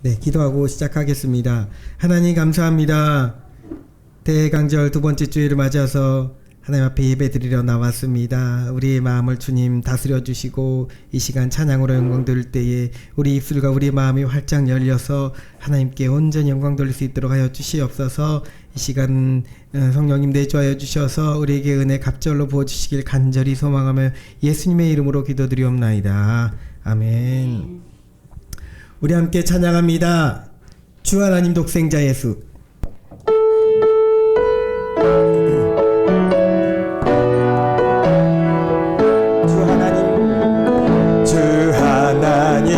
네, 기도하고 시작하겠습니다. 하나님 감사합니다. 대강절 두 번째 주일을 맞아서 하나님 앞에 예배드리러 나왔습니다. 우리의 마음을 주님 다스려 주시고 이 시간 찬양으로 영광 돌릴 때에 우리 입술과 우리 마음이 활짝 열려서 하나님께 온전히 영광 돌릴 수 있도록 하여 주시옵소서. 이 시간 성령님 내주하여 주셔서 우리에게 은혜 갑절로 부어주시길 간절히 소망하며 예수님의 이름으로 기도드리옵나이다. 아멘. 우리 함께 찬양합니다. 주 하나님 독생자 예수. 주 하나님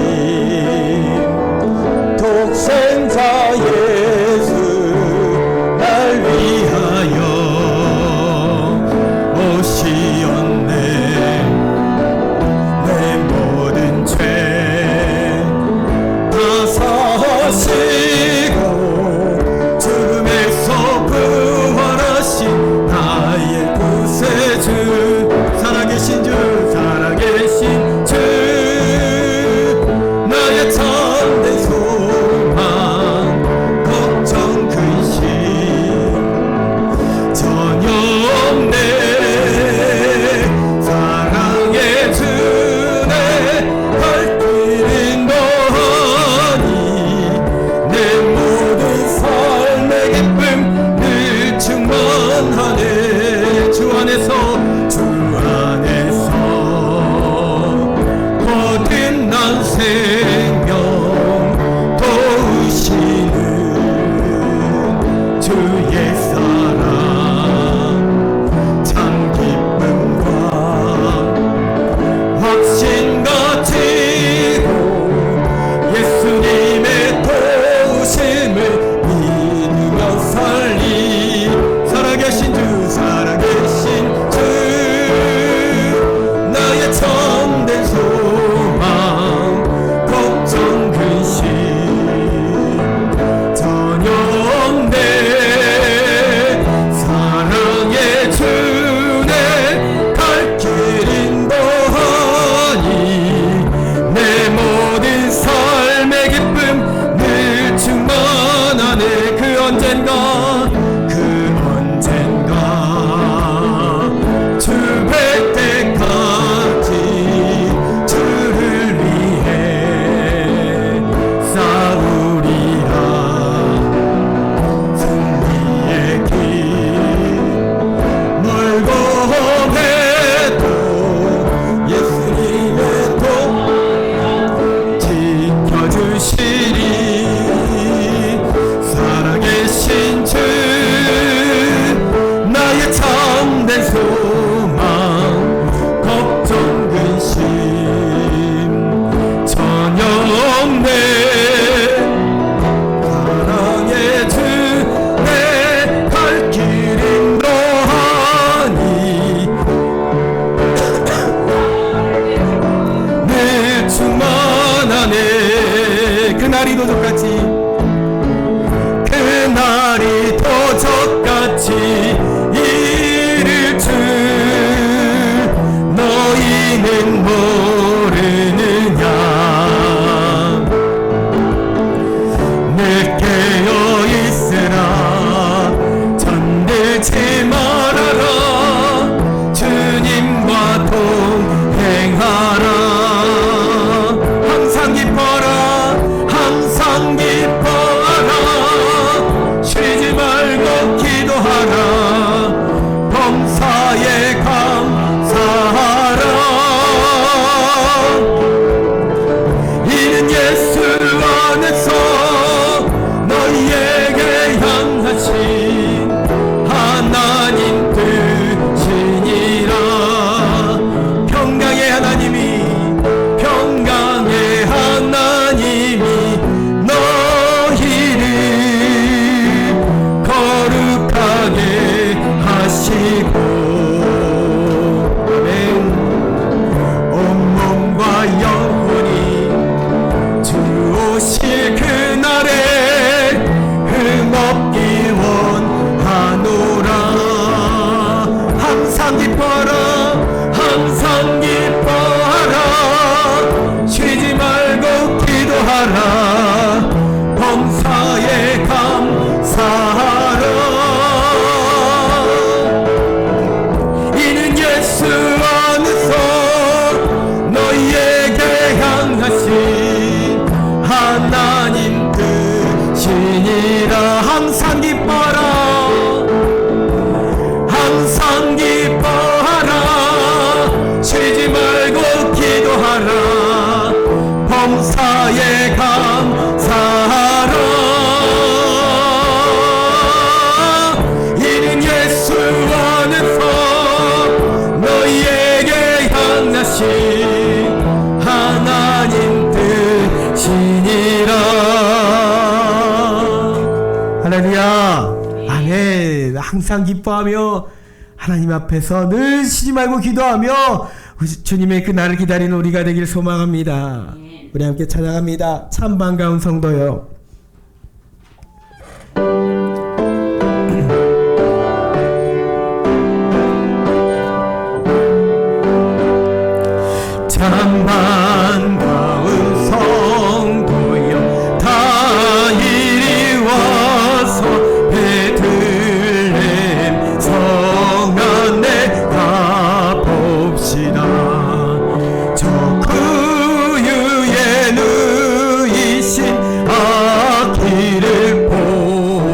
독생자 예수 날 위하여 오시었네. 내 모든 죄 사하시고 죽음에서 부활하신 나의 구세주 살아계신 주 살아계신 주 나의 참된 소망 걱정 근심 전혀 없네. 사랑의 주네 갈 길은 너하니 내 모든 삶의 기쁨 늘 충만하네. 주 안에서 거듭난 생명 도우시는 주의 사랑 참 기쁨과 확신 가지고 예수님의 도우심을 믿으며 살리. 살아계신 주 살아계신 주 나의 참된 소망 걱정 근심 전혀 없네. 사랑의 주네 갈 길인 너하니 내 모든 삶의 기쁨 늘 충만하네. 그 언젠가 주 뵐 때까지 주를 위해 싸우리라. 승리의 길 멀고 험해도 예수님의 도 지켜주시리. 살아계신 주 나의 참된 소망 걱정 근심 전혀 없네. 사랑의 주 내 갈 길인 너하니 늘 충만하네. 그날이 도적같이 그날이 도적같이 이를 줄 너희는 모르느냐. 늘 깨어 있으라 잠들지 말아라. 주님과 동행하라. 항상 기뻐라 항상 지니라. 항상 기뻐라, 항상 기뻐하라. 쉬지 말고 기도하라. 범사에 감사하라. 이는 예수 안에서 너희에게 향하신 하나님 뜻이니라. 할렐루야. 아멘. 항상 기뻐하며 하나님 앞에서 늘 쉬지 말고 기도하며 주님의 그 날을 기다리는 우리가 되길 소망합니다. 우리 함께 찬양합니다. 참 반가운 성도요. 참 반가운 성도여, 다 이리 와서 베들레헴 성 안에 가봅시다. 저 구유에 누이신 아기를 보고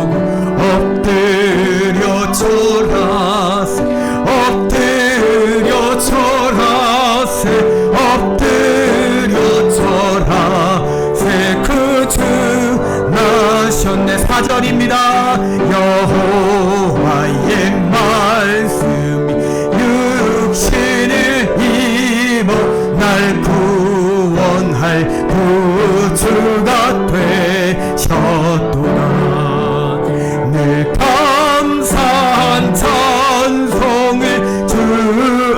엎드려 절하세, 엎드려 절하세, 엎드려 절하세. 그 주 나셨네. 4절입니다. 여호와의 말씀이 육신을 입어 날 구원할 구주가 되셨도다. 늘 감사한 찬송을 주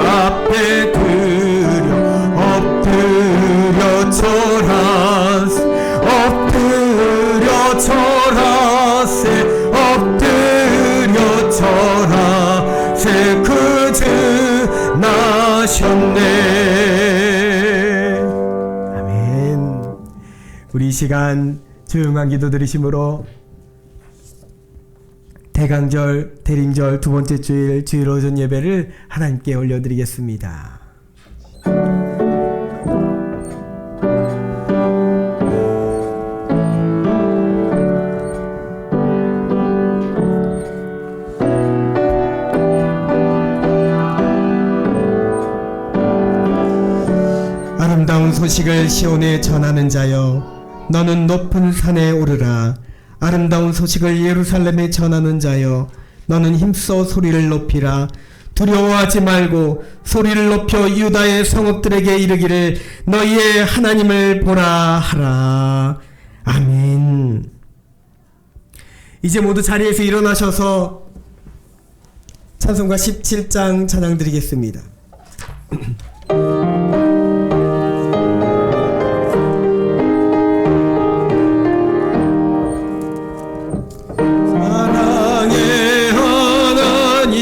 앞에 드려 엎드려 절하세, 엎드려 절하세, 엎드려 절하세. 그 주 나셨네. 아멘. 우리 이 시간 조용한 기도 드리심으로 대강절, 대림절 두 번째 주일 주일 오전 예배를 하나님께 올려드리겠습니다. 아름다운 소식을 시온에 전하는 자여, 너는 높은 산에 오르라. 아름다운 소식을 예루살렘에 전하는 자여, 너는 힘써 소리를 높이라. 두려워하지 말고 소리를 높여 유다의 성읍들에게 이르기를 너희의 하나님을 보라 하라. 아멘. 이제 모두 자리에서 일어나셔서 찬송가 17장 찬양 드리겠습니다. 사랑의 하나님,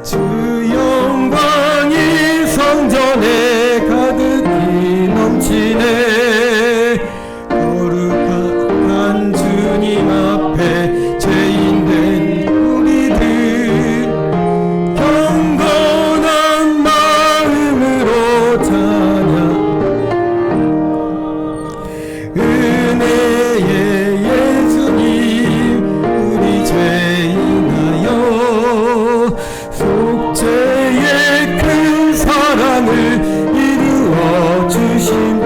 주 영광이 성전에 가득히 넘치네. 거룩한 주님 앞에 죄인된 우리들 경건한 마음으로 찬양. 은혜의 예수님, 우리 죄인하여 속죄의 큰 사랑을 이루어 주신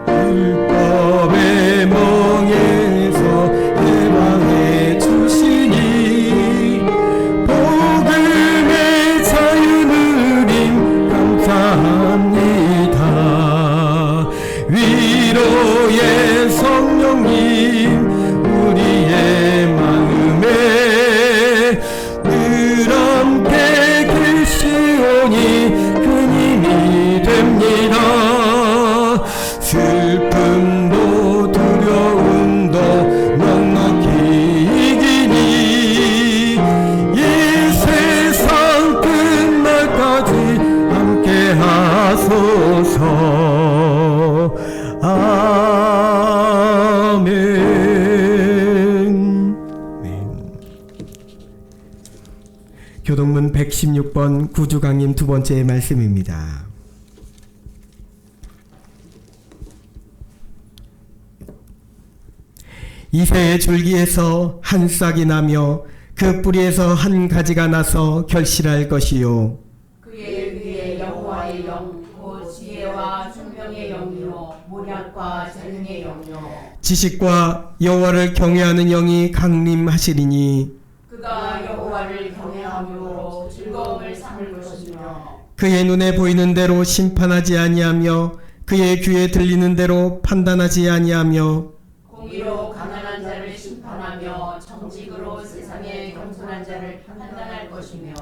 율법의 멍에서 해방해 주시니 복음의 자유 누림 감사합니다. 위로의 성령님, 우리의 마음에 늘 함께 계시오니 그 힘이 됩니다. 슬픔도 두려움도 넉넉히 이기니 이 세상 끝날까지 함께 하소서. 아멘. 교동문 116번 구주강림 두 번째 말씀입니다. 이새의 줄기에서 한 싹이 나며 그 뿌리에서 한 가지가 나서 결실할 것이요 그의 위에 여호와의 영, 곧 지혜와 총명의 영이요 모략과 재능의 영이요 지식과 여호와를 경외하는 영이 강림하시리니 그가 여호와를 경외함으로 즐거움을 삼을 것이며 그의 눈에 보이는 대로 심판하지 아니하며 그의 귀에 들리는 대로 판단하지 아니하며 공의로 가난한 자를 심판하며 정직으로 세상의 겸손한 자를 판단할 것이며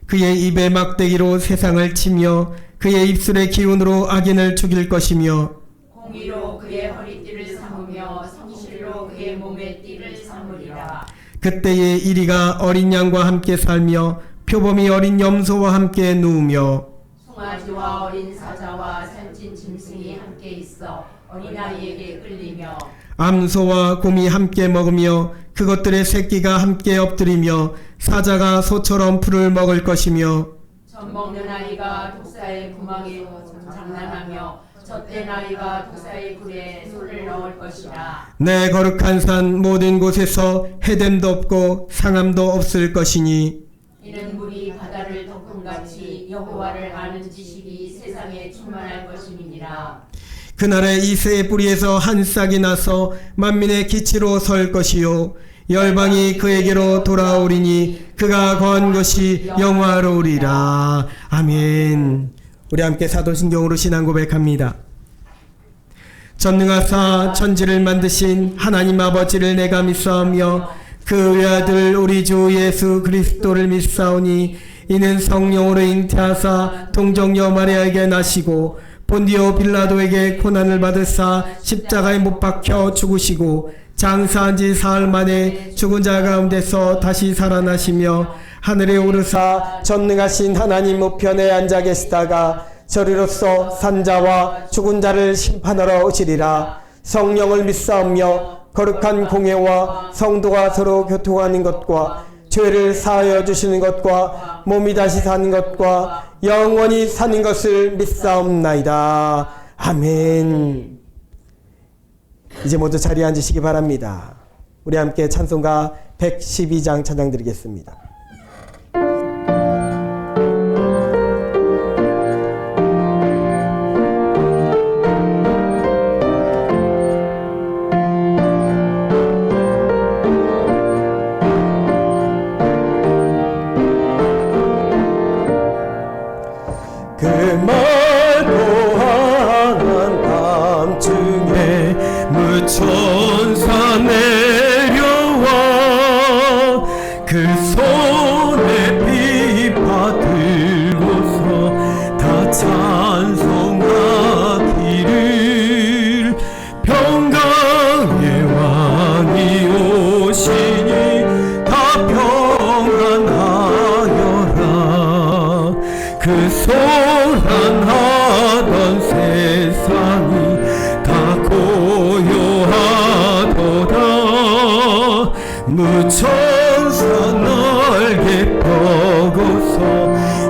그의 입의 막대기로 세상을 치며 그의 입술의 기운으로 악인을 죽일 것이며 공의로 그의 허리띠를 삼으며 성실로 그의 몸의 띠를 삼으리라. 그때에 이리가 어린 양과 함께 살며 표범이 어린 염소와 함께 누우며 송아지와 어린 사자와 산진 짐승이 함께 있어 어린아이에게 끌리며 암소와 곰이 함께 먹으며 그것들의 새끼가 함께 엎드리며 사자가 소처럼 풀을 먹을 것이며 젖 먹는 아이가 독사의 구멍에 장난하며 젖된 아이가 독사의 굴에 손을 넣을 것이라. 내 거룩한 산 모든 곳에서 해됨도 없고 상함도 없을 것이니 이는 물이 바다를 덮음같이 여호와를 아는 지식이 세상에 충만할 것임이니라. 그날에 이새의 뿌리에서 한 싹이 나서 만민의 기치로 설 것이요 열방이 그에게로 돌아오리니 그가 거한 것이 영화로우리라. 아멘. 우리 함께 사도신경으로 신앙 고백합니다. 전능하사 천지를 만드신 하나님 아버지를 내가 믿사오며 그 외아들 우리 주 예수 그리스도를 믿사오니 이는 성령으로 잉태하사 동정녀 마리아에게 나시고 본디오 빌라도에게 고난을 받으사 십자가에 못 박혀 죽으시고 장사한 지 사흘 만에 죽은 자 가운데서 다시 살아나시며 하늘에 오르사 전능하신 하나님 우편에 앉아 계시다가 저리로서 산자와 죽은 자를 심판하러 오시리라. 성령을 믿사오며 거룩한 공회와 성도가 서로 교통하는 것과 죄를 사하여 주시는 것과 몸이 다시 사는 것과 영원히 사는 것을 믿사옵나이다. 아멘. 이제 모두 자리에 앉으시기 바랍니다. 우리 함께 찬송가 112장 찬양 드리겠습니다. 그 맑고 환한 밤중에 무천사 내려와 그 손에 비파 들고서 다 찬송하기를 평강의 왕이 오시니 다 평안하여라. 그 소란하던 세상이 다 고요하도다. 무천사 날개 펴고서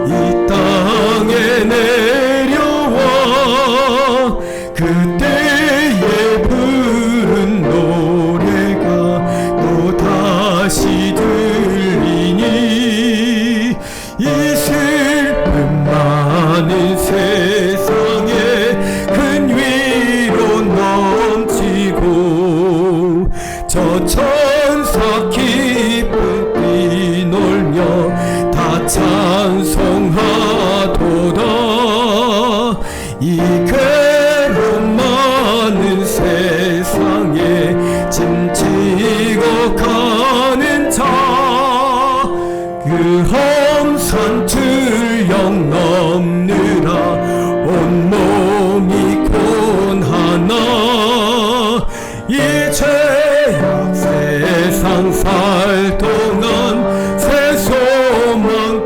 이 땅에 내려와 그때에 부른 노래가 또 다시 들리니 이 슬픔 많은 세상에 큰 위로 넘치고 저 천사 기쁜 뛰놀며 다 찬송하도다. 이 괴로움 많은 세상에 짐지고 가는 자 그 험산 들령 넘느라 온몸이 고하나 이 죄악 세상 살 동안 새 소망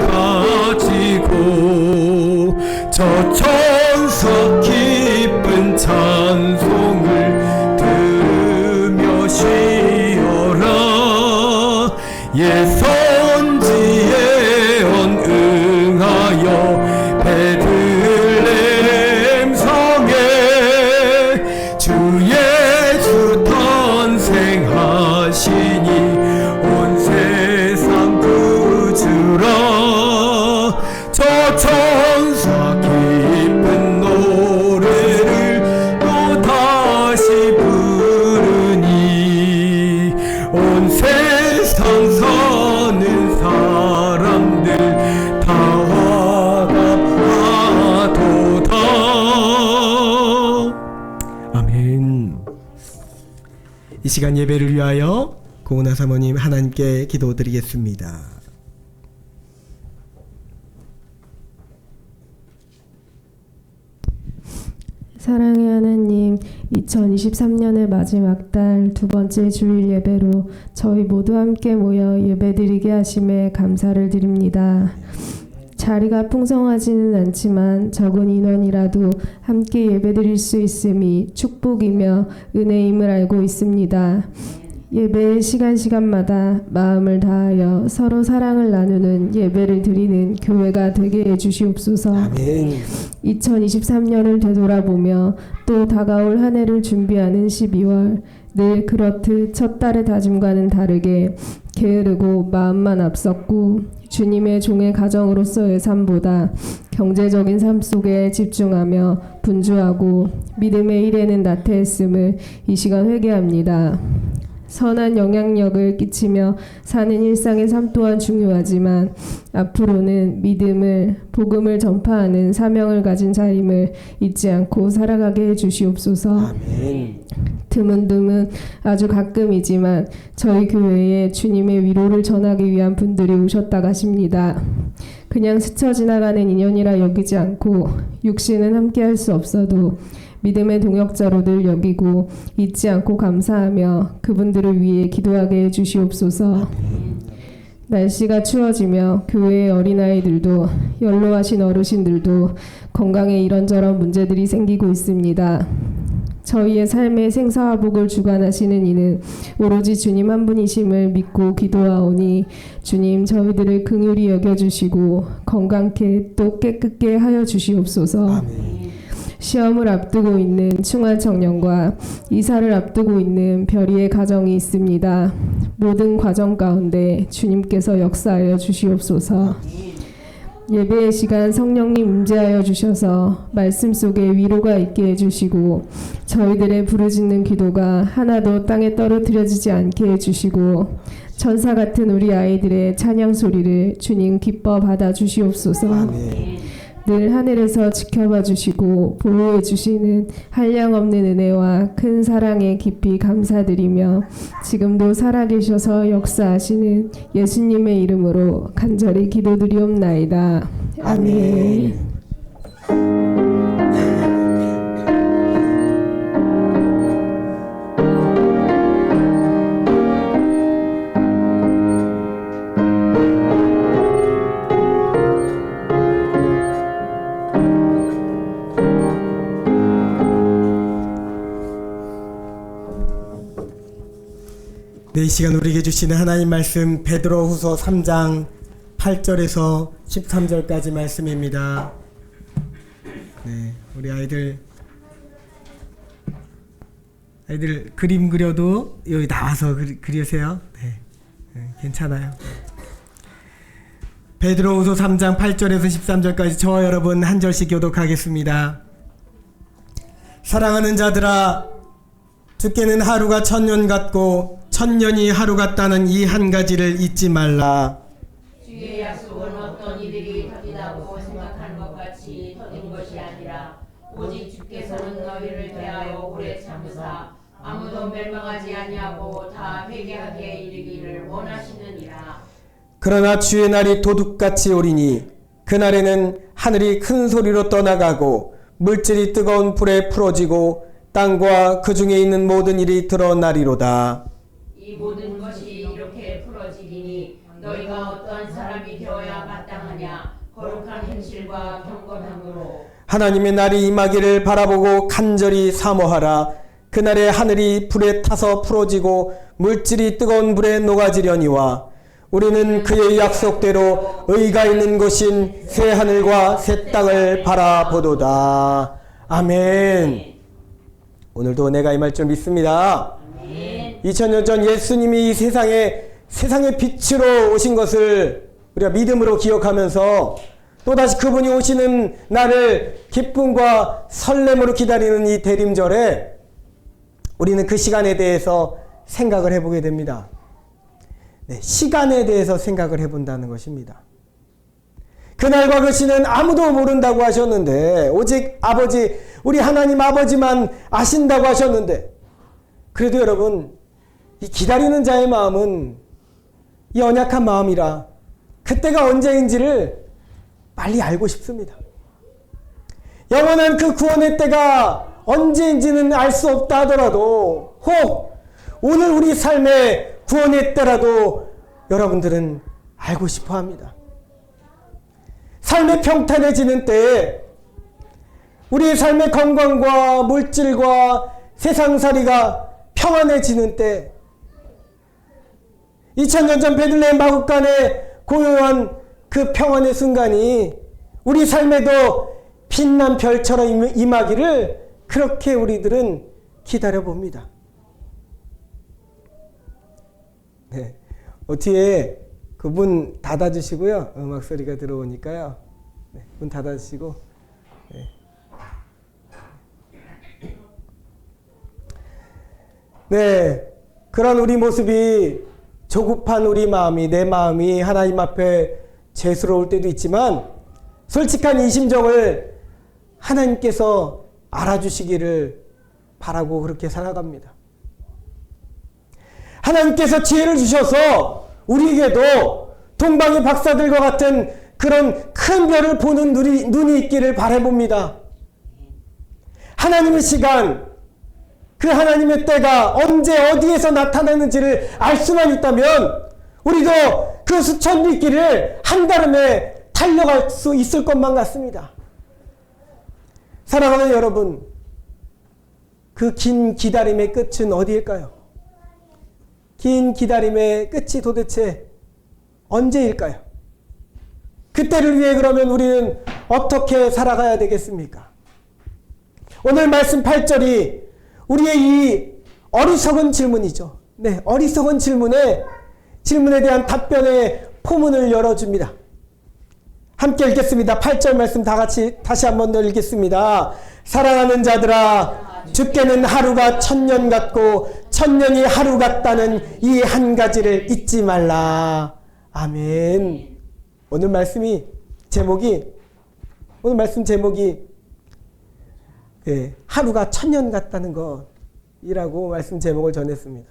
가지고 저 천사 기쁜 찬송을 들으며 쉬어라. 예 선지예언 응하여 베들레헴 성에 주 예수 탄생하 시간 예배를 위하여 고은하 사모님 하나님께 기도드리겠습니다. 사랑의 하나님, 2023년의 마지막 달 두 번째 주일 예배로 저희 모두 함께 모여 예배드리게 하심에 감사를 드립니다. 자리가 풍성하지는 않지만 적은 인원이라도 함께 예배드릴 수 있음이 축복이며 은혜임을 알고 있습니다. 예배의 시간마다 마음을 다하여 서로 사랑을 나누는 예배를 드리는 교회가 되게 해주시옵소서. 아멘. 2023년을 되돌아보며 또 다가올 한 해를 준비하는 12월, 늘 그렇듯 첫 달의 다짐과는 다르게 게으르고 마음만 앞섰고 주님의 종의 가정으로서의 삶보다 경제적인 삶 속에 집중하며 분주하고 믿음의 일에는 나태했음을 이 시간 회개합니다. 선한 영향력을 끼치며 사는 일상의 삶 또한 중요하지만 앞으로는 믿음을, 복음을 전파하는 사명을 가진 자임을 잊지 않고 살아가게 해주시옵소서. 아멘. 드문드문 아주 가끔이지만 저희 교회에 주님의 위로를 전하기 위한 분들이 오셨다 가십니다. 그냥 스쳐 지나가는 인연이라 여기지 않고 육신은 함께할 수 없어도 믿음의 동역자로 늘 여기고 잊지 않고 감사하며 그분들을 위해 기도하게 해주시옵소서. 날씨가 추워지며 교회의 어린아이들도 연로하신 어르신들도 건강에 이런저런 문제들이 생기고 있습니다. 저희의 삶의 생사화복을 주관하시는 이는 오로지 주님 한 분이심을 믿고 기도하오니 주님 저희들을 긍휼히 여겨주시고 건강케 또 깨끗게 하여 주시옵소서. 아멘. 시험을 앞두고 있는 충한 청년과 이사를 앞두고 있는 별이의 가정이 있습니다. 모든 과정 가운데 주님께서 역사하여 주시옵소서. 예배의 시간 성령님 임재하여 주셔서 말씀 속에 위로가 있게 해주시고 저희들의 부르짖는 기도가 하나도 땅에 떨어뜨려지지 않게 해주시고 천사 같은 우리 아이들의 찬양 소리를 주님 기뻐 받아 주시옵소서. 아멘. 늘 하늘에서 지켜봐 주시고 보호해 주시는 한량없는 은혜와 큰 사랑에 깊이 감사드리며 지금도 살아계셔서 역사하시는 예수님의 이름으로 간절히 기도드리옵나이다. 아멘. 네, 이 시간 우리에게 주시는 하나님 말씀 베드로후서 3장 8절에서 13절까지 말씀입니다. 네, 우리 아이들 그림 그려도 여기 나와서 그리세요. 네, 괜찮아요. 베드로후서 3장 8절에서 13절까지 저와 여러분 한 절씩 교독하겠습니다. 사랑하는 자들아, 주께는 하루가 천년 같고 천년이 하루 같다는 이 한 가지를 잊지 말라. 주의 약속은 어떤 이들이 터지다고 생각하는 것 같이 터진 것이 아니라 오직 주께서는 너희를 대하여 오래 참으사 아무도 멸망하지 아니하고 다 회개하게 이르기를 원하시느니라. 그러나 주의 날이 도둑같이 오리니 그날에는 하늘이 큰 소리로 떠나가고 물질이 뜨거운 불에 풀어지고 땅과 그 중에 있는 모든 일이 드러나리로다. 이 모든 것이 이렇게 풀어지리니 너희가 어떠한 사람이 되어야 마땅하냐. 거룩한 행실과 경건함으로 하나님의 날이 임하기를 바라보고 간절히 사모하라. 그날에 하늘이 불에 타서 풀어지고 물질이 뜨거운 불에 녹아지려니와 우리는 그의 약속대로 의가 있는 곳인 새 하늘과 새 땅을 바라보도다. 아멘. 오늘도 내가 임할 줄 믿습니다. 2000년 전 예수님이 이 세상의 빛으로 오신 것을 우리가 믿음으로 기억하면서 또다시 그분이 오시는 날을 기쁨과 설렘으로 기다리는 이 대림절에 우리는 그 시간에 대해서 생각을 해보게 됩니다. 네, 시간에 대해서 생각을 해본다는 것입니다. 그날과 그 시는 아무도 모른다고 하셨는데 오직 아버지, 우리 하나님 아버지만 아신다고 하셨는데 그래도 여러분 이 기다리는 자의 마음은 이 언약한 마음이라 그때가 언제인지를 빨리 알고 싶습니다. 영원한 그 구원의 때가 언제인지는 알 수 없다 하더라도 혹 오늘 우리 삶의 구원의 때라도 여러분들은 알고 싶어 합니다. 삶의 평탄해지는 때에 우리의 삶의 건강과 물질과 세상살이가 평안해지는 때 2000년 전 베들레헴 마국간에 고요한 그 평안의 순간이 우리 삶에도 빛난 별처럼 임하기를 그렇게 우리들은 기다려봅니다. 네. 뒤에 그 문 닫아주시고요. 음악 소리가 들어오니까요. 네. 문 닫아주시고. 네. 네. 그런 우리 모습이 조급한 우리 마음이, 내 마음이 하나님 앞에 죄스러울 때도 있지만 솔직한 이 심정을 하나님께서 알아주시기를 바라고 그렇게 살아갑니다. 하나님께서 지혜를 주셔서 우리에게도 동방의 박사들과 같은 그런 큰 별을 보는 눈이 있기를 바라봅니다. 하나님의 시간, 그 하나님의 때가 언제 어디에서 나타나는지를 알 수만 있다면 우리도 그 수천 리길을 한달음에 달려갈 수 있을 것만 같습니다. 사랑하는 여러분, 그 긴 기다림의 끝은 어디일까요? 긴 기다림의 끝이 도대체 언제일까요? 그때를 위해 그러면 우리는 어떻게 살아가야 되겠습니까? 오늘 말씀 8절이 우리의 이 어리석은 질문이죠. 네, 어리석은 질문에 대한 답변의 포문을 열어줍니다. 함께 읽겠습니다. 8절 말씀 다 같이 다시 한번 더 읽겠습니다. 사랑하는 자들아, 주께는 하루가 1000년 같고 1000년이 하루 같다는 이 한 가지를 잊지 말라. 아멘. 오늘 말씀 제목이 하루가 1000년 같다는 것이라고 말씀 제목을 전했습니다.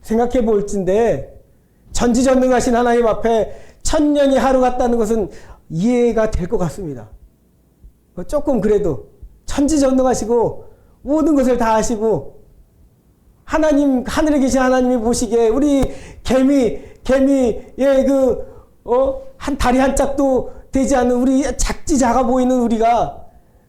생각해 볼진데 전지전능하신 하나님 앞에 1000년이 하루 같다는 것은 이해가 될 것 같습니다. 조금 그래도 천지전능하시고 모든 것을 다 아시고 하나님, 하늘에 계신 하나님이 보시기에 우리 개미의 한 다리 한 짝도 되지 않는 우리 작지 작아 보이는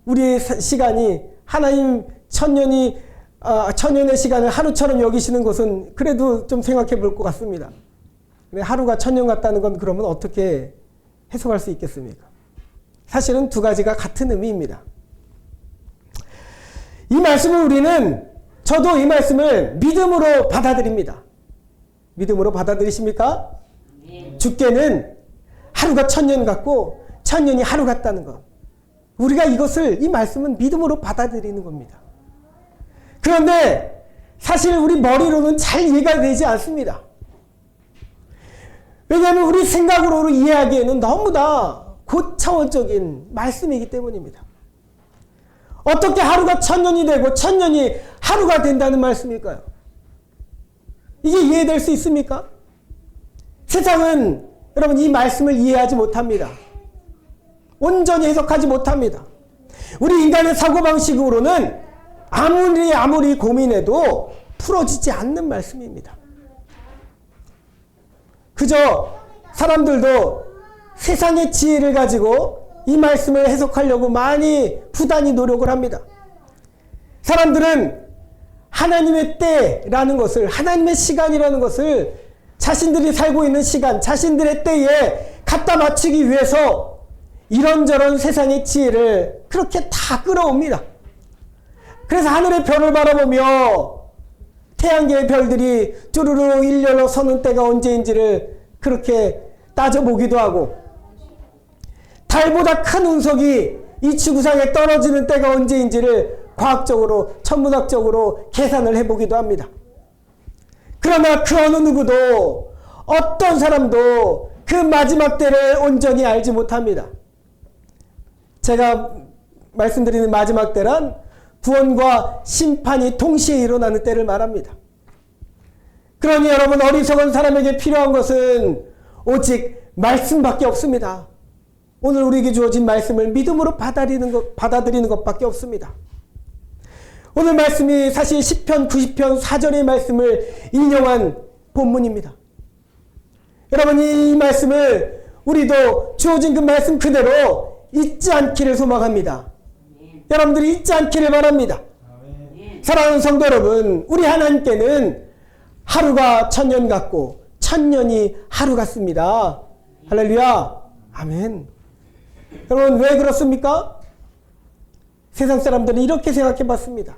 우리의 시간이 하나님 천년의 시간을 하루처럼 여기시는 것은 그래도 좀 생각해 볼 것 같습니다. 하루가 1000년 같다는 건 그러면 어떻게 해석할 수 있겠습니까? 사실은 두 가지가 같은 의미입니다. 이 말씀을 저도 이 말씀을 믿음으로 받아들입니다. 믿음으로 받아들이십니까? 주께는 하루가 1000년 같고 1000년이 하루 같다는 것. 우리가 이 말씀은 믿음으로 받아들이는 겁니다. 그런데 사실 우리 머리로는 잘 이해가 되지 않습니다. 왜냐하면 우리 생각으로 이해하기에는 너무나 고차원적인 말씀이기 때문입니다. 어떻게 하루가 1000년이 되고 1000년이 하루가 된다는 말씀일까요? 이게 이해될 수 있습니까? 세상은 여러분 이 말씀을 이해하지 못합니다. 온전히 해석하지 못합니다. 우리 인간의 사고방식으로는 아무리 고민해도 풀어지지 않는 말씀입니다. 그저 사람들도 세상의 지혜를 가지고 이 말씀을 해석하려고 많이 부단히 노력을 합니다. 사람들은 하나님의 때라는 것을, 하나님의 시간이라는 것을 자신들이 살고 있는 시간, 자신들의 때에 갖다 맞추기 위해서 이런저런 세상의 지혜를 그렇게 다 끌어옵니다. 그래서 하늘의 별을 바라보며 태양계의 별들이 쭈루루 일렬로 서는 때가 언제인지를 그렇게 따져보기도 하고, 달보다 큰 운석이 이 지구상에 떨어지는 때가 언제인지를 과학적으로, 천문학적으로 계산을 해보기도 합니다. 그러나 그 어느 누구도, 어떤 사람도 그 마지막 때를 온전히 알지 못합니다. 제가 말씀드리는 마지막 때란 구원과 심판이 동시에 일어나는 때를 말합니다. 그러니 여러분, 어리석은 사람에게 필요한 것은 오직 말씀밖에 없습니다. 오늘 우리에게 주어진 말씀을 믿음으로 받아들이는 것밖에 없습니다. 오늘 말씀이 사실 시편 90편 4절의 말씀을 인용한 본문입니다. 여러분, 이 말씀을 우리도 주어진 그 말씀 그대로 잊지 않기를 소망합니다. 여러분들이 잊지 않기를 바랍니다. 사랑하는 성도 여러분, 우리 하나님께는 하루가 천년 같고 천년이 하루 같습니다. 할렐루야. 아멘. 여러분, 왜 그렇습니까? 세상 사람들은 이렇게 생각해 봤습니다.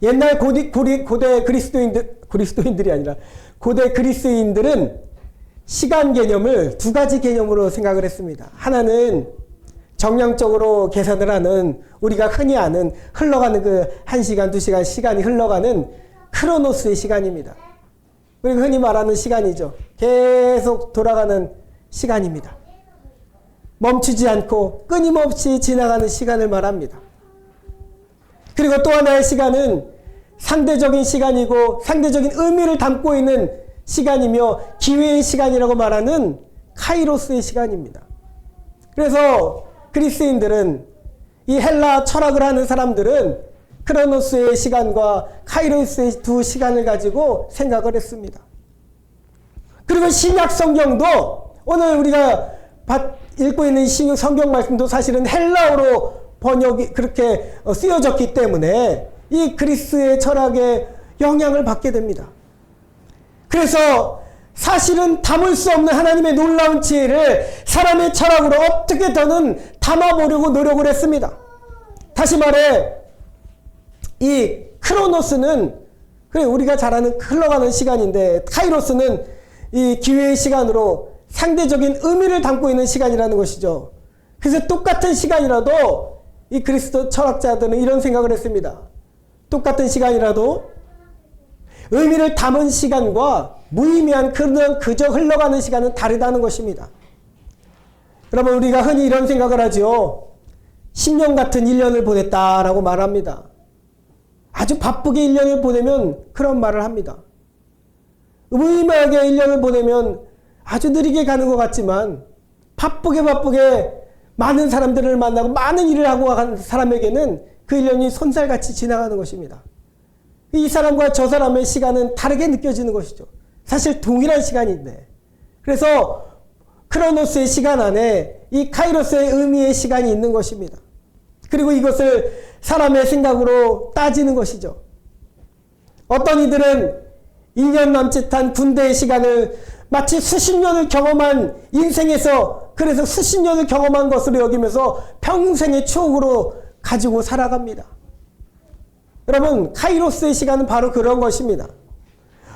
옛날 고대 그리스도인들이 아니라 고대 그리스인들은 시간 개념을 두 가지 개념으로 생각을 했습니다. 하나는 정량적으로 계산을 하는, 우리가 흔히 아는 흘러가는 그 1시간, 2시간 시간이 흘러가는 크로노스의 시간입니다. 우리가 흔히 말하는 시간이죠. 계속 돌아가는 시간입니다. 멈추지 않고 끊임없이 지나가는 시간을 말합니다. 그리고 또 하나의 시간은 상대적인 시간이고 상대적인 의미를 담고 있는 시간이며 기회의 시간이라고 말하는 카이로스의 시간입니다. 그래서 그리스인들은, 이 헬라 철학을 하는 사람들은 크로노스의 시간과 카이로스의 두 시간을 가지고 생각을 했습니다. 그리고 신약 성경도, 오늘 우리가 읽고 있는 성경 말씀도 사실은 헬라어로 번역이 그렇게 쓰여졌기 때문에 이 그리스의 철학에 영향을 받게 됩니다. 그래서 사실은 담을 수 없는 하나님의 놀라운 지혜를 사람의 철학으로 어떻게든은 담아보려고 노력을 했습니다. 다시 말해, 이 크로노스는 그래 우리가 잘 아는 흘러가는 시간인데, 카이로스는 이 기회의 시간으로 상대적인 의미를 담고 있는 시간이라는 것이죠. 그래서 똑같은 시간이라도 이 그리스도 철학자들은 이런 생각을 했습니다. 똑같은 시간이라도 의미를 담은 시간과 무의미한 그저 흘러가는 시간은 다르다는 것입니다. 여러분, 우리가 흔히 이런 생각을 하죠. 10년 같은 1년을 보냈다라고 말합니다. 아주 바쁘게 1년을 보내면 그런 말을 합니다. 무의미하게 1년을 보내면 아주 느리게 가는 것 같지만, 바쁘게 많은 사람들을 만나고 많은 일을 하고 간 사람에게는 그 1년이 손살같이 지나가는 것입니다. 이 사람과 저 사람의 시간은 다르게 느껴지는 것이죠. 사실 동일한 시간인데. 그래서 크로노스의 시간 안에 이 카이로스의 의미의 시간이 있는 것입니다. 그리고 이것을 사람의 생각으로 따지는 것이죠. 어떤 이들은 1년 남짓한 군대의 시간을 마치 수십 년을 경험한 인생에서, 그래서 수십 년을 경험한 것으로 여기면서 평생의 추억으로 가지고 살아갑니다. 여러분, 카이로스의 시간은 바로 그런 것입니다.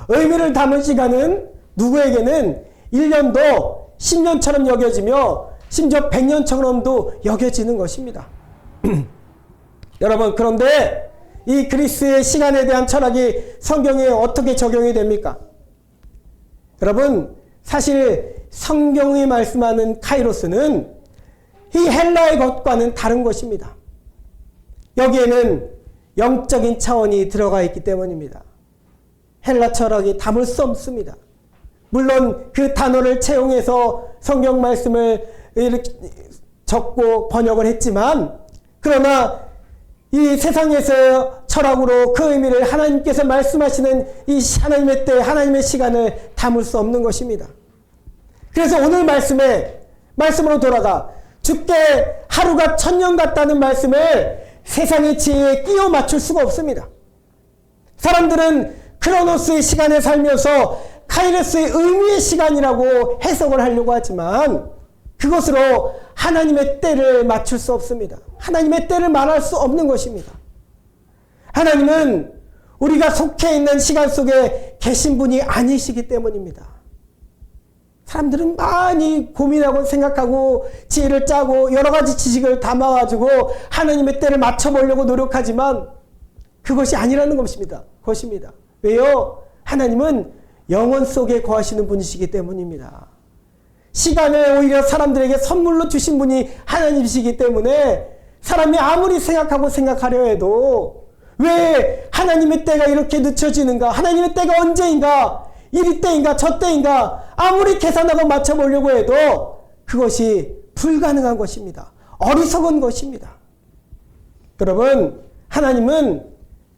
의미를 담은 시간은 누구에게는 1년도 10년처럼 여겨지며 심지어 100년처럼도 여겨지는 것입니다. 여러분, 그런데 이 그리스의 시간에 대한 철학이 성경에 어떻게 적용이 됩니까? 여러분, 사실 성경이 말씀하는 카이로스는 이 헬라의 것과는 다른 것입니다. 여기에는 영적인 차원이 들어가 있기 때문입니다. 헬라 철학이 담을 수 없습니다. 물론 그 단어를 채용해서 성경 말씀을 이렇게 적고 번역을 했지만, 그러나 이 세상에서 철학으로 그 의미를 하나님께서 말씀하시는 이 하나님의 때, 하나님의 시간을 담을 수 없는 것입니다. 그래서 오늘 말씀으로 돌아가 주께 하루가 천년 같다는 말씀을 세상의 지혜에 끼워 맞출 수가 없습니다. 사람들은 크로노스의 시간에 살면서 카이로스의 의미의 시간이라고 해석을 하려고 하지만 그것으로 하나님의 때를 맞출 수 없습니다. 하나님의 때를 말할 수 없는 것입니다. 하나님은 우리가 속해 있는 시간 속에 계신 분이 아니시기 때문입니다. 사람들은 많이 고민하고 생각하고 지혜를 짜고 여러 가지 지식을 담아가지고 하나님의 때를 맞춰보려고 노력하지만 그것이 아니라는 것입니다. 왜요? 하나님은 영원 속에 거하시는 분이시기 때문입니다. 시간을 오히려 사람들에게 선물로 주신 분이 하나님이시기 때문에 사람이 아무리 생각하려 해도 왜 하나님의 때가 이렇게 늦춰지는가? 하나님의 때가 언제인가? 이리 때인가 저 때인가 아무리 계산하고 맞춰보려고 해도 그것이 불가능한 것입니다. 어리석은 것입니다. 여러분, 하나님은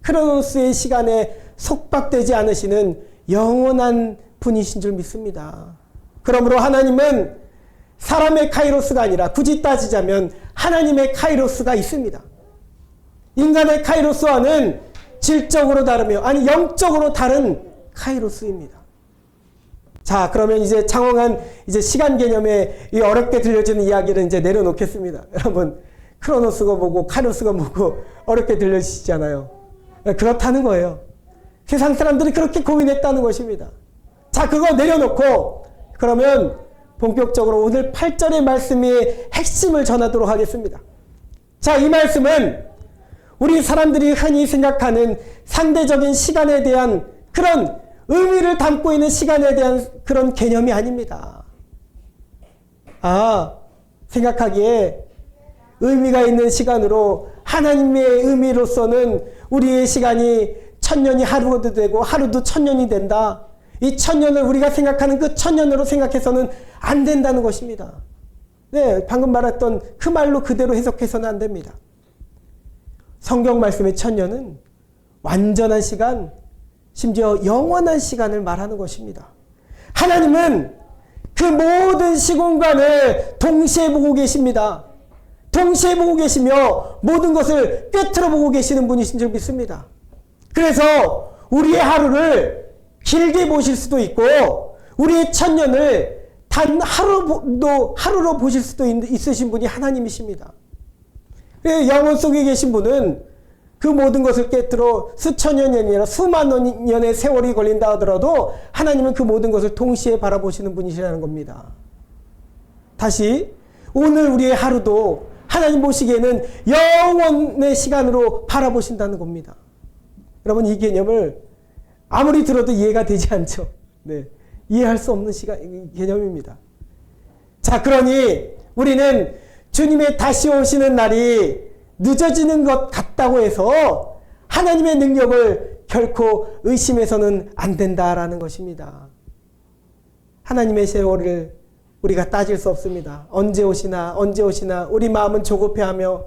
크로노스의 시간에 속박되지 않으시는 영원한 분이신 줄 믿습니다. 그러므로 하나님은 사람의 카이로스가 아니라 굳이 따지자면 하나님의 카이로스가 있습니다. 인간의 카이로스와는 질적으로 다르며 아니 영적으로 다른 카이로스입니다. 자, 그러면 이제 장황한 이제 시간 개념에 이 어렵게 들려지는 이야기를 이제 내려놓겠습니다. 여러분, 크로노스가 뭐고 카이로스가 뭐고 어렵게 들려지시잖아요. 그렇다는 거예요. 세상 사람들이 그렇게 고민했다는 것입니다. 자, 그거 내려놓고 그러면 본격적으로 오늘 8절의 말씀의 핵심을 전하도록 하겠습니다. 자, 이 말씀은 우리 사람들이 흔히 생각하는 상대적인 시간에 대한 그런 의미를 담고 있는 시간에 대한 그런 개념이 아닙니다. 생각하기에 의미가 있는 시간으로 하나님의 의미로서는 우리의 시간이 1000년이 하루도 되고 하루도 1000년이 된다. 이 1000년을 우리가 생각하는 그 1000년으로 생각해서는 안 된다는 것입니다. 네, 방금 말했던 그 말로 그대로 해석해서는 안 됩니다. 성경 말씀의 1000년은 완전한 시간, 심지어 영원한 시간을 말하는 것입니다. 하나님은 그 모든 시공간을 동시에 보고 계십니다. 동시에 보고 계시며 모든 것을 꿰뚫어 보고 계시는 분이신 줄 믿습니다. 그래서 우리의 하루를 길게 보실 수도 있고 우리의 1000년을 단 하루로 보실 수도 있으신 분이 하나님이십니다. 영혼 속에 계신 분은 그 모든 것을 깨뜨려 수천여 년이 아니라 수만 년의 세월이 걸린다 하더라도 하나님은 그 모든 것을 동시에 바라보시는 분이시라는 겁니다. 다시 오늘 우리의 하루도 하나님 보시기에는 영원의 시간으로 바라보신다는 겁니다. 여러분, 이 개념을 아무리 들어도 이해가 되지 않죠. 네, 이해할 수 없는 개념입니다. 자, 그러니 우리는 주님의 다시 오시는 날이 늦어지는 것 같다고 해서 하나님의 능력을 결코 의심해서는 안 된다라는 것입니다. 하나님의 세월을 우리가 따질 수 없습니다. 언제 오시나 우리 마음은 조급해하며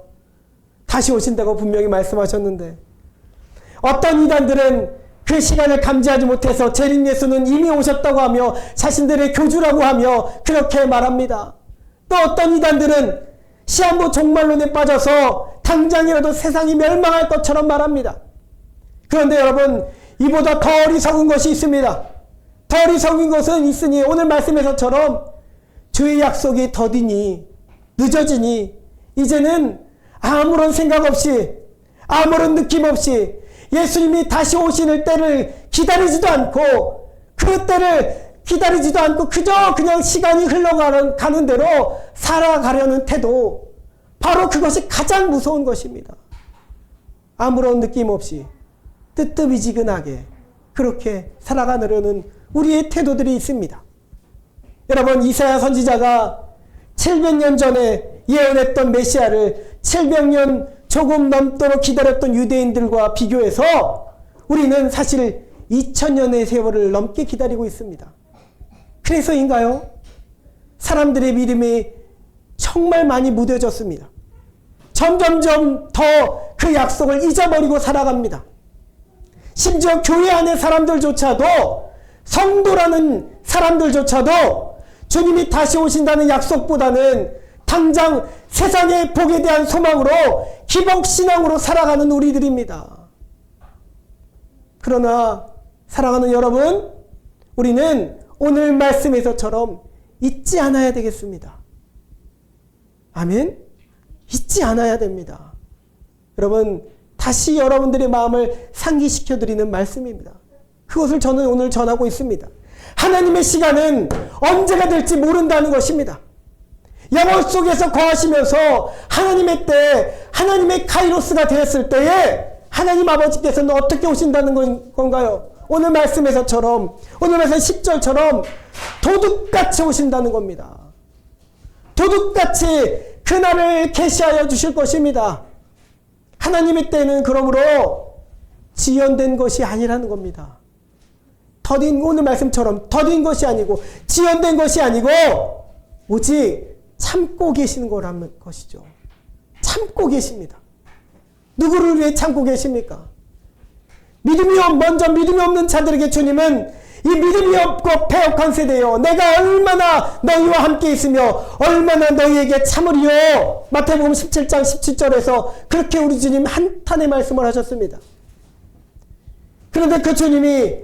다시 오신다고 분명히 말씀하셨는데 어떤 이단들은 그 시간을 감지하지 못해서 재림 예수는 이미 오셨다고 하며 자신들의 교주라고 하며 그렇게 말합니다. 또 어떤 이단들은 시한부 종말론에 빠져서 당장이라도 세상이 멸망할 것처럼 말합니다. 그런데 여러분, 이보다 더 어리석은 것이 있습니다. 더 어리석은 것은 있으니 오늘 말씀에서처럼 주의 약속이 더디니 늦어지니 이제는 아무런 생각 없이 아무런 느낌 없이 예수님이 다시 오시는 때를 기다리지도 않고 그 때를 기다리지도 않고 그저 그냥 시간이 흘러가는 대로 살아가려는 태도, 바로 그것이 가장 무서운 것입니다. 아무런 느낌 없이 뜨뜻미지근하게 그렇게 살아가려는 우리의 태도들이 있습니다. 여러분, 이사야 선지자가 700년 전에 예언했던 메시아를 700년 조금 넘도록 기다렸던 유대인들과 비교해서 우리는 사실 2000년의 세월을 넘게 기다리고 있습니다. 그래서인가요? 사람들의 믿음이 정말 많이 무뎌졌습니다. 점점점 더 그 약속을 잊어버리고 살아갑니다. 심지어 교회 안의 사람들조차도, 성도라는 사람들조차도 주님이 다시 오신다는 약속보다는 당장 세상의 복에 대한 소망으로 기복신앙으로 살아가는 우리들입니다. 그러나 사랑하는 여러분, 우리는 오늘 말씀에서처럼 잊지 않아야 되겠습니다. 아멘? 잊지 않아야 됩니다. 여러분, 다시 여러분들의 마음을 상기시켜드리는 말씀입니다. 그것을 저는 오늘 전하고 있습니다. 하나님의 시간은 언제가 될지 모른다는 것입니다. 영혼 속에서 거하시면서 하나님의 때, 하나님의 카이로스가 되었을 때에 하나님 아버지께서는 어떻게 오신다는 건가요? 오늘 말씀에서처럼, 오늘 말씀 10절처럼 도둑같이 오신다는 겁니다. 도둑같이 그날을 계시하여 주실 것입니다. 하나님의 때는 그러므로 지연된 것이 아니라는 겁니다. 오늘 말씀처럼 더딘 것이 아니고 지연된 것이 아니고 오직 참고 계시는 거라는 것이죠. 참고 계십니다. 누구를 위해 참고 계십니까? 먼저 믿음이 없는 자들에게 주님은 이 믿음이 없고 패역한 세대여, 내가 얼마나 너희와 함께 있으며 얼마나 너희에게 참으리요. 마태복음 17장 17절에서 그렇게 우리 주님 한탄의 말씀을 하셨습니다. 그런데 그 주님이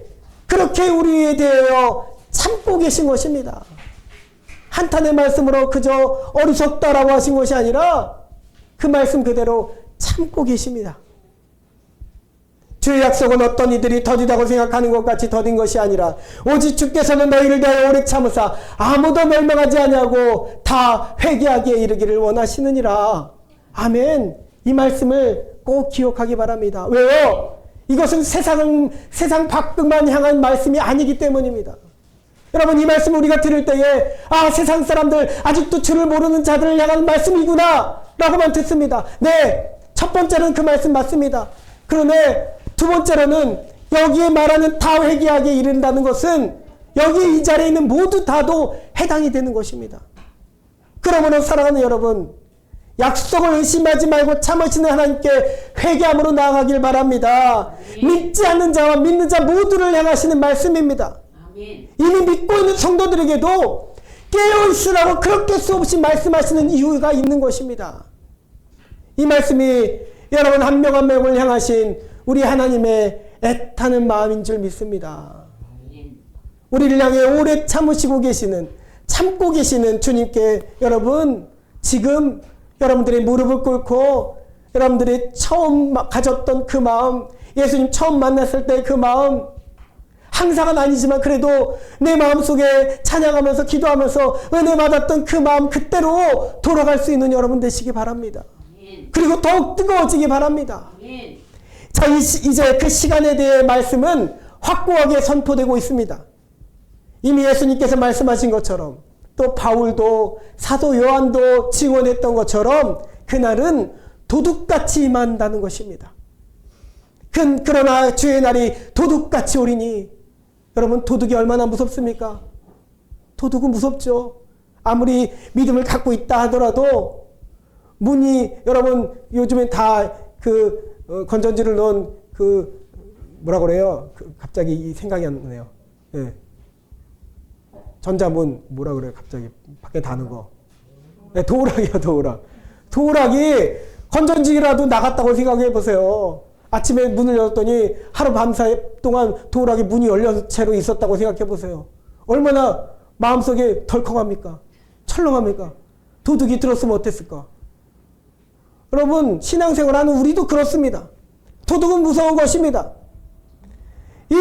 그렇게 우리에 대하여 참고 계신 것입니다. 한탄의 말씀으로 그저 어리석다라고 하신 것이 아니라 그 말씀 그대로 참고 계십니다. 주의 약속은 어떤 이들이 더디다고 생각하는 것 같이 더딘 것이 아니라 오직 주께서는 너희를 대하여 오래 참으사 아무도 멸망하지 아니하고 다 회개하기에 이르기를 원하시느니라. 아멘. 이 말씀을 꼭 기억하기 바랍니다. 왜요? 이것은 세상 밖만 향한 말씀이 아니기 때문입니다. 여러분, 이 말씀 우리가 들을 때에 세상 사람들, 아직도 주를 모르는 자들을 향한 말씀이구나 라고만 듣습니다. 네, 첫 번째는 그 말씀 맞습니다. 그런데 두 번째로는 여기에 말하는 다 회개하게 이른다는 것은 여기 이 자리에 있는 모두 다도 해당이 되는 것입니다. 그러므로 사랑하는 여러분, 약속을 의심하지 말고 참으시는 하나님께 회개함으로 나아가길 바랍니다. 믿지 않는 자와 믿는 자 모두를 향하시는 말씀입니다. 이미 믿고 있는 성도들에게도 깨어있으라고 그렇게 수없이 말씀하시는 이유가 있는 것입니다. 이 말씀이 여러분 한 명 한 명을 향하신 우리 하나님의 애타는 마음인 줄 믿습니다. 우리를 향해 오래 참으시고 계시는, 참고 계시는 주님께 여러분, 지금 여러분들이 무릎을 꿇고 여러분들이 처음 가졌던 그 마음, 예수님 처음 만났을 때 그 마음, 항상은 아니지만 그래도 내 마음속에 찬양하면서 기도하면서 은혜 받았던 그 마음 그때로 돌아갈 수 있는 여러분 되시기 바랍니다. 그리고 더욱 뜨거워지기 바랍니다. 자, 이제 그 시간에 대해 말씀은 확고하게 선포되고 있습니다. 이미 예수님께서 말씀하신 것처럼 또 바울도 사도 요한도 증언했던 것처럼 그날은 도둑같이 임한다는 것입니다. 그러나 주의 날이 도둑같이 오리니, 여러분, 도둑이 얼마나 무섭습니까? 도둑은 무섭죠. 아무리 믿음을 갖고 있다 하더라도 문이, 여러분 요즘엔 다 건전지를 넣은 뭐라 그래요? 갑자기 생각이 안 나네요. 예. 전자문 뭐라 그래요? 갑자기 밖에 다는 거. 네, 도우락이요, 도우락. 도우락이 건전지라도 나갔다고 생각해 보세요. 아침에 문을 열었더니 하루 밤사이 동안 도우락이 문이 열린 채로 있었다고 생각해 보세요. 얼마나 마음속에 덜컹합니까? 철렁합니까? 도둑이 들었으면 어땠을까? 여러분, 신앙생활하는 우리도 그렇습니다. 도둑은 무서운 것입니다. 이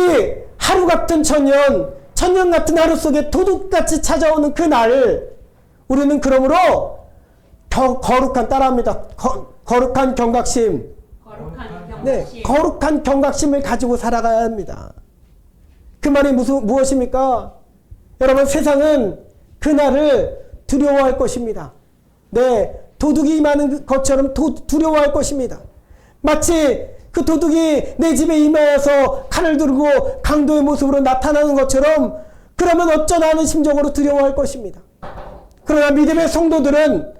하루 같은 천년 같은 하루 속에 도둑같이 찾아오는 그 날, 우리는 그러므로 거룩한, 따라합니다. 거룩한 경각심. 네, 거룩한 경각심을 가지고 살아가야 합니다. 그 말이 무엇입니까? 여러분, 세상은 그날을 두려워할 것입니다. 네, 도둑이 임하는 것처럼 두려워할 것입니다. 마치 그 도둑이 내 집에 임하여서 칼을 들고 강도의 모습으로 나타나는 것처럼, 그러면 어쩌나 하는 심정으로 두려워할 것입니다. 그러나 믿음의 성도들은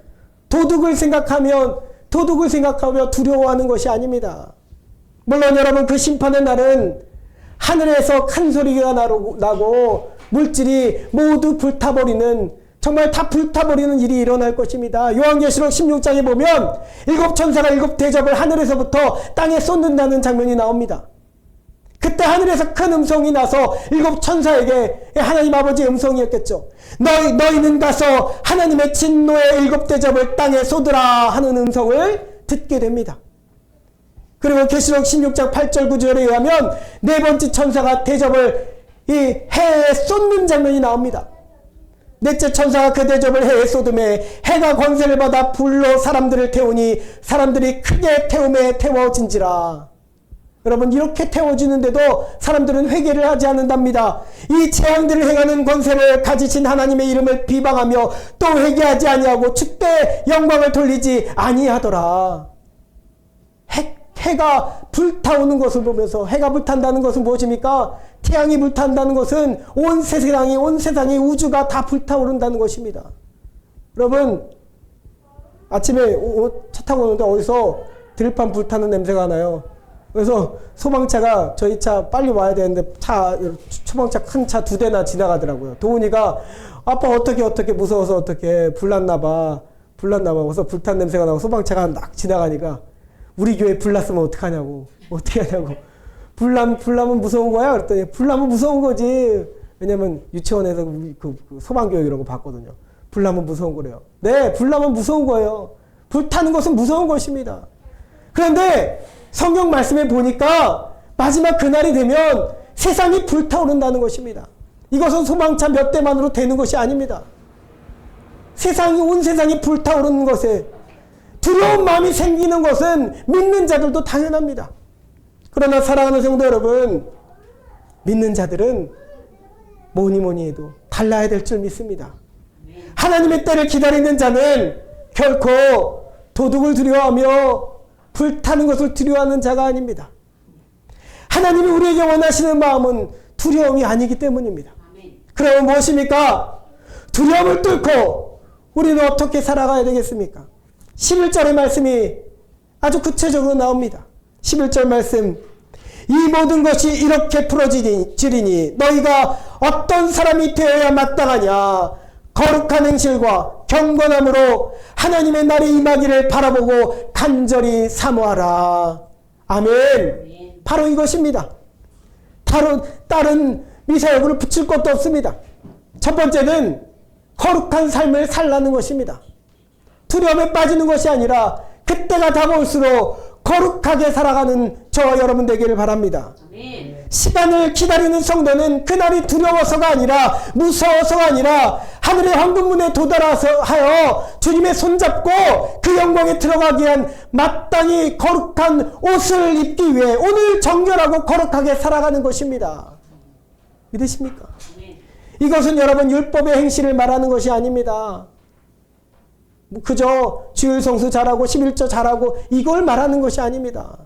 도둑을 생각하며 두려워하는 것이 아닙니다. 물론 여러분, 그 심판의 날은 하늘에서 큰 소리가 나고 물질이 모두 불타버리는, 정말 다 불타버리는 일이 일어날 것입니다. 요한계시록 16장에 보면 7 천사가 7 대접을 하늘에서부터 땅에 쏟는다는 장면이 나옵니다. 그때 하늘에서 큰 음성이 나서 7 천사에게, 하나님 아버지의 음성이었겠죠. 너희는 가서 하나님의 진노의 7 대접을 땅에 쏟으라 하는 음성을 듣게 됩니다. 그리고 계시록 16장 8절 9절에 의하면 4번째 천사가 대접을 이 해에 쏟는 장면이 나옵니다. 넷째 천사가 그 대접을 해에 쏟음에 해가 권세를 받아 불로 사람들을 태우니 사람들이 크게 태움에 태워진지라. 여러분, 이렇게 태워지는데도 사람들은 회개를 하지 않는답니다. 이 재앙들을 행하는 권세를 가지신 하나님의 이름을 비방하며 또 회개하지 아니하고 주께 영광을 돌리지 아니하더라. 해가 불타오는 것을 보면서, 해가 불탄다는 것은 무엇입니까? 태양이 불탄다는 것은 온 세상이 우주가 다 불타오른다는 것입니다. 여러분, 아침에 차 타고 오는데 어디서 들판 불타는 냄새가 나요. 그래서 소방차가 저희 차 빨리 와야 되는데 소방차 큰 차 2대나 지나가더라고요. 도훈이가 아빠 어떻게 무서워서 어떻게 불났나 봐. 그래서 불탄 냄새가 나고 소방차가 막 지나가니까 우리 교회 불났으면 어떻게 하냐고. 불나면 무서운 거야? 그랬더니 불나면 무서운 거지. 왜냐면 유치원에서 그 소방교육이라고 봤거든요. 불나면 무서운 거래요. 네, 불나면 무서운 거예요. 불타는 것은 무서운 것입니다. 그런데 성경 말씀에 보니까 마지막 그날이 되면 세상이 불타오른다는 것입니다. 이것은 소방차 몇 대만으로 되는 것이 아닙니다. 온 세상이 불타오르는 것에 두려운 마음이 생기는 것은 믿는 자들도 당연합니다. 그러나 사랑하는 성도 여러분, 믿는 자들은 뭐니 해도 달라야 될 줄 믿습니다. 하나님의 때를 기다리는 자는 결코 도둑을 두려워하며 불타는 것을 두려워하는 자가 아닙니다. 하나님이 우리에게 원하시는 마음은 두려움이 아니기 때문입니다. 그러면 무엇입니까? 두려움을 뚫고 우리는 어떻게 살아가야 되겠습니까? 11절의 말씀이 아주 구체적으로 나옵니다. 11절 말씀, 이 모든 것이 이렇게 풀어지리니 너희가 어떤 사람이 되어야 마땅하냐? 거룩한 행실과 경건함으로 하나님의 날이 임하기를 바라보고 간절히 사모하라. 아멘. 바로 이것입니다. 다른 미사여구를 붙일 것도 없습니다. 첫 번째는 거룩한 삶을 살라는 것입니다. 두려움에 빠지는 것이 아니라 그때가 다가올수록 거룩하게 살아가는 저와 여러분 되기를 바랍니다. 아멘. 시간을 기다리는 성도는 그날이 두려워서가 아니라 무서워서가 아니라 하늘의 황금문에 도달하여 주님의 손잡고 그 영광에 들어가기 위한 마땅히 거룩한 옷을 입기 위해 오늘 정결하고 거룩하게 살아가는 것입니다. 믿으십니까? 아멘. 이것은 여러분 율법의 행실을 말하는 것이 아닙니다. 그저 주일 성수 잘하고 11조 잘하고 이걸 말하는 것이 아닙니다.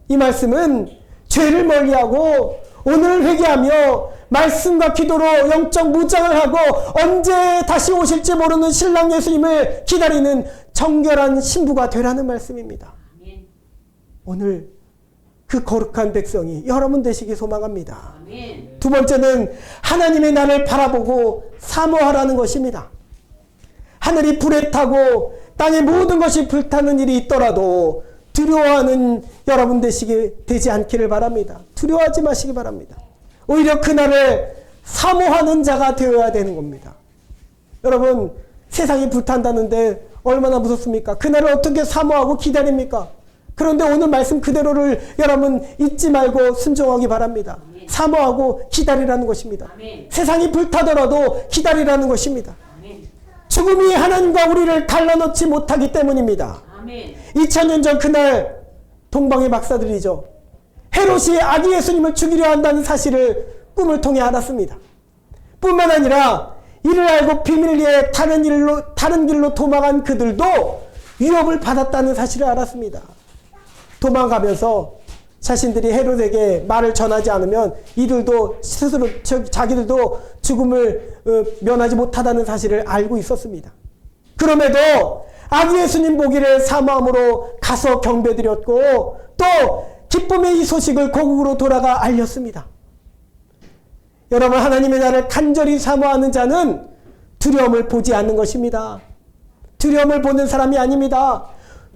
이 말씀은 죄를 멀리하고 오늘 회개하며 말씀과 기도로 영적 무장을 하고 언제 다시 오실지 모르는 신랑 예수님을 기다리는 정결한 신부가 되라는 말씀입니다. 아멘. 오늘 그 거룩한 백성이 여러분 되시기 소망합니다. 아멘. 두 번째는 하나님의 나를 바라보고 사모하라는 것입니다. 하늘이 불에 타고 땅의 모든 것이 불타는 일이 있더라도 두려워하는 여러분 되지 않기를 바랍니다. 두려워하지 마시기 바랍니다. 오히려 그날을 사모하는 자가 되어야 되는 겁니다. 여러분, 세상이 불탄다는데 얼마나 무섭습니까? 그날을 어떻게 사모하고 기다립니까? 그런데 오늘 말씀 그대로를 여러분 잊지 말고 순종하기 바랍니다. 사모하고 기다리라는 것입니다. 아멘. 세상이 불타더라도 기다리라는 것입니다. 아멘. 죽음이 하나님과 우리를 갈라놓지 못하기 때문입니다. 아멘. 2000년 전 그날 동방의 박사들이죠. 헤롯이 아기 예수님을 죽이려 한다는 사실을 꿈을 통해 알았습니다. 뿐만 아니라 이를 알고 비밀리에 다른 길로 도망간 그들도 위협을 받았다는 사실을 알았습니다. 도망가면서 자신들이 헤롯에게 말을 전하지 않으면 이들도 스스로 자기들도 죽음을 면하지 못하다는 사실을 알고 있었습니다. 그럼에도 아기 예수님 보기를 사모함으로 가서 경배드렸고 또 기쁨의 이 소식을 고국으로 돌아가 알렸습니다. 여러분, 하나님의 나를 간절히 사모하는 자는 두려움을 보지 않는 것입니다. 두려움을 보는 사람이 아닙니다.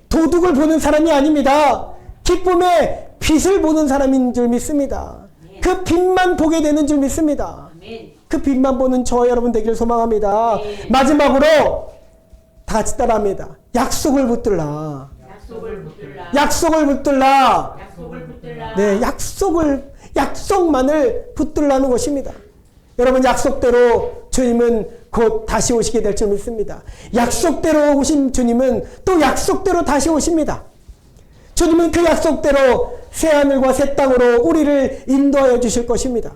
도둑을 보는 사람이 아닙니다. 기쁨의 빛을 보는 사람인 줄 믿습니다. 그 빛만 보게 되는 줄 믿습니다. 아멘. 그 빛만 보는 저와 여러분 되기를 소망합니다. 마지막으로 다 같이 따라합니다. 약속을 붙들라. 약속을 붙들라. 약속을 붙들라. 약속을 붙들라. 네, 약속만을 붙들라는 것입니다. 여러분, 약속대로 주님은 곧 다시 오시게 될 줄 믿습니다. 약속대로 오신 주님은 또 약속대로 다시 오십니다. 주님은 그 약속대로 새하늘과 새 땅으로 우리를 인도하여 주실 것입니다.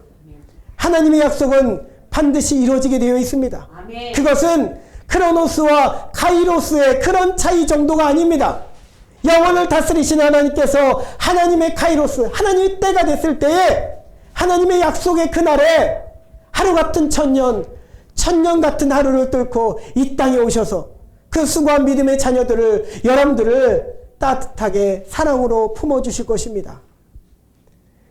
하나님의 약속은 반드시 이루어지게 되어 있습니다. 아멘. 그것은 크로노스와 카이로스의 그런 차이 정도가 아닙니다. 영원을 다스리시는 하나님께서 하나님의 카이로스, 하나님의 때가 됐을 때에 하나님의 약속의 그날에 하루 같은 천년 같은 하루를 뚫고 이 땅에 오셔서 그 수고한 믿음의 자녀들을, 여러분들을 따뜻하게 사랑으로 품어주실 것입니다.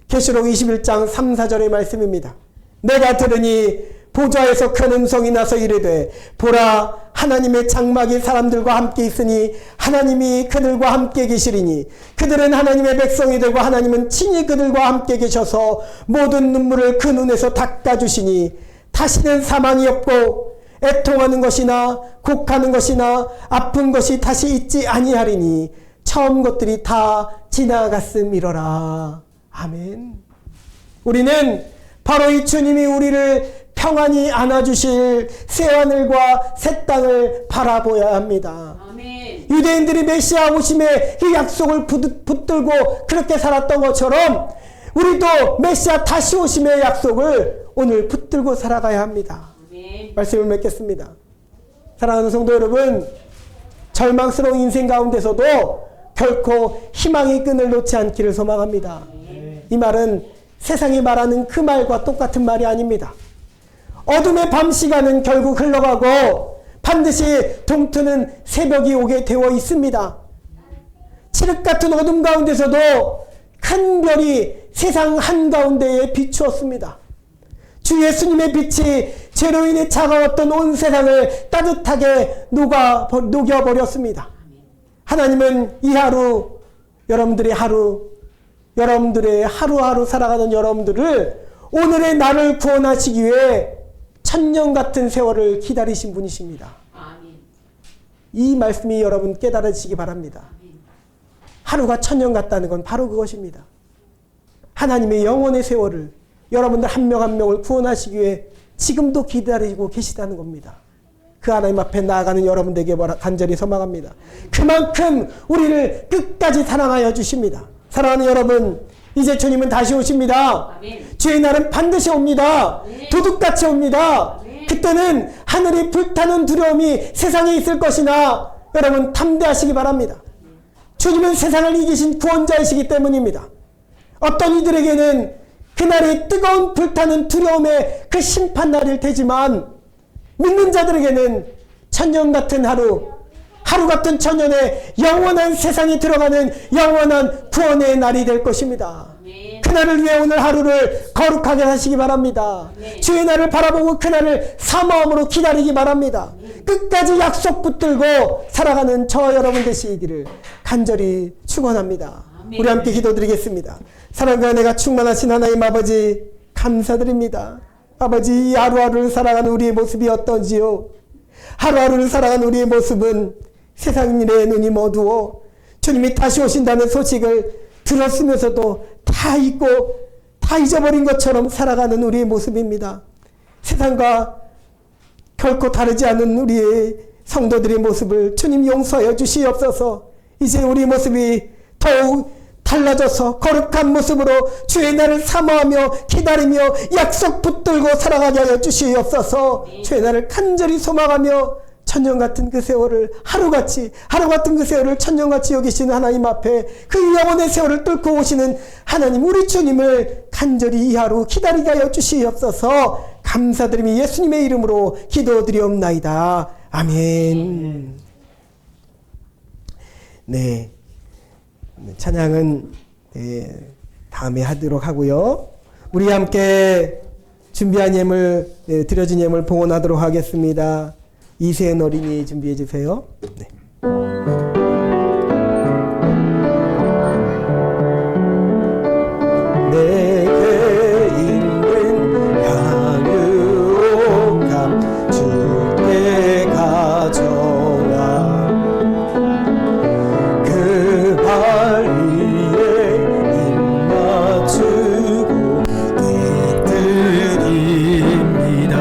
계시록 21장 3, 4절의 말씀입니다. 내가 들으니 보좌에서 큰 음성이 나서 이르되 보라 하나님의 장막이 사람들과 함께 있으니 하나님이 그들과 함께 계시리니 그들은 하나님의 백성이 되고 하나님은 친히 그들과 함께 계셔서 모든 눈물을 그 눈에서 닦아주시니 다시는 사망이 없고 애통하는 것이나 곡하는 것이나 아픈 것이 다시 있지 아니하리니 처음 것들이 다 지나갔음이로라. 아멘. 우리는 바로 이 주님이 우리를 평안히 안아주실 새하늘과 새 땅을 바라보아야 합니다. 아멘. 유대인들이 메시아 오심의 이 약속을 붙들고 그렇게 살았던 것처럼 우리도 메시아 다시 오심의 약속을 오늘 붙들고 살아가야 합니다. 아멘. 말씀을 맺겠습니다. 사랑하는 성도 여러분, 절망스러운 인생 가운데서도 결코 희망의 끈을 놓지 않기를 소망합니다. 이 말은 세상이 말하는 그 말과 똑같은 말이 아닙니다. 어둠의 밤 시간은 결국 흘러가고 반드시 동트는 새벽이 오게 되어 있습니다. 칠흑 같은 어둠 가운데서도 큰 별이 세상 한가운데에 비추었습니다. 주 예수님의 빛이 죄로 인해 차가웠던 온 세상을 따뜻하게 녹여버렸습니다. 하나님은 이 하루, 여러분들의 하루하루 살아가는 여러분들을 오늘의 나를 구원하시기 위해 천년 같은 세월을 기다리신 분이십니다. 아멘. 이 말씀이 여러분 깨달으시기 바랍니다. 하루가 천년 같다는 건 바로 그것입니다. 하나님의 영원의 세월을 여러분들 한 명 한 명을 구원하시기 위해 지금도 기다리고 계시다는 겁니다. 그 하나님 앞에 나아가는 여러분들에게 간절히 소망합니다. 그만큼 우리를 끝까지 사랑하여 주십니다. 사랑하는 여러분, 이제 주님은 다시 오십니다. 아멘. 주의 날은 반드시 옵니다. 아멘. 도둑같이 옵니다. 아멘. 그때는 하늘이 불타는 두려움이 세상에 있을 것이나 여러분 담대하시기 바랍니다. 주님은 세상을 이기신 구원자이시기 때문입니다. 어떤 이들에게는 그날이 뜨거운 불타는 두려움의 그 심판날일 테지만 믿는 자들에게는 천년 같은 하루 같은 천년의 영원한 세상이 들어가는 영원한 구원의 날이 될 것입니다. 아멘. 그날을 위해 오늘 하루를 거룩하게 하시기 바랍니다. 아멘. 주의 날을 바라보고 그날을 사모함으로 기다리기 바랍니다. 끝까지 약속 붙들고 살아가는 저 여러분 되시기를 간절히 축원합니다. 아멘. 우리 함께 기도드리겠습니다. 사랑과 내가 충만하신 하나님 아버지 감사드립니다. 아버지, 이 하루하루를 살아가는 우리의 모습이 어떤지요? 하루하루를 살아가는 우리의 모습은 세상 일에 눈이 어두워 주님이 다시 오신다는 소식을 들었으면서도 다 잊고 다 잊어버린 것처럼 살아가는 우리의 모습입니다. 세상과 결코 다르지 않은 우리의 성도들의 모습을 주님 용서하여 주시옵소서. 이제 우리 모습이 더욱 달라져서 거룩한 모습으로 주의 날을 사모하며 기다리며 약속 붙들고 살아가게 하여 주시옵소서. 주의 날을 간절히 소망하며 천년 같은 그 세월을 하루 같은 그 세월을 천년같이 여기시는 하나님 앞에 그 영원의 세월을 뚫고 오시는 하나님 우리 주님을 간절히 이 하루 기다리게 하여 주시옵소서. 감사드리며 예수님의 이름으로 기도드리옵나이다. 아멘. 네. 찬양은 다음에 하도록 하고요. 우리 함께 준비한 예물, 드려진 예물 봉헌하도록 하겠습니다. 이세은 어린이 준비해 주세요. 네. 내게 있는 향유옥감 주께 가져와 그 발 위에 입 맞추고 드립니다.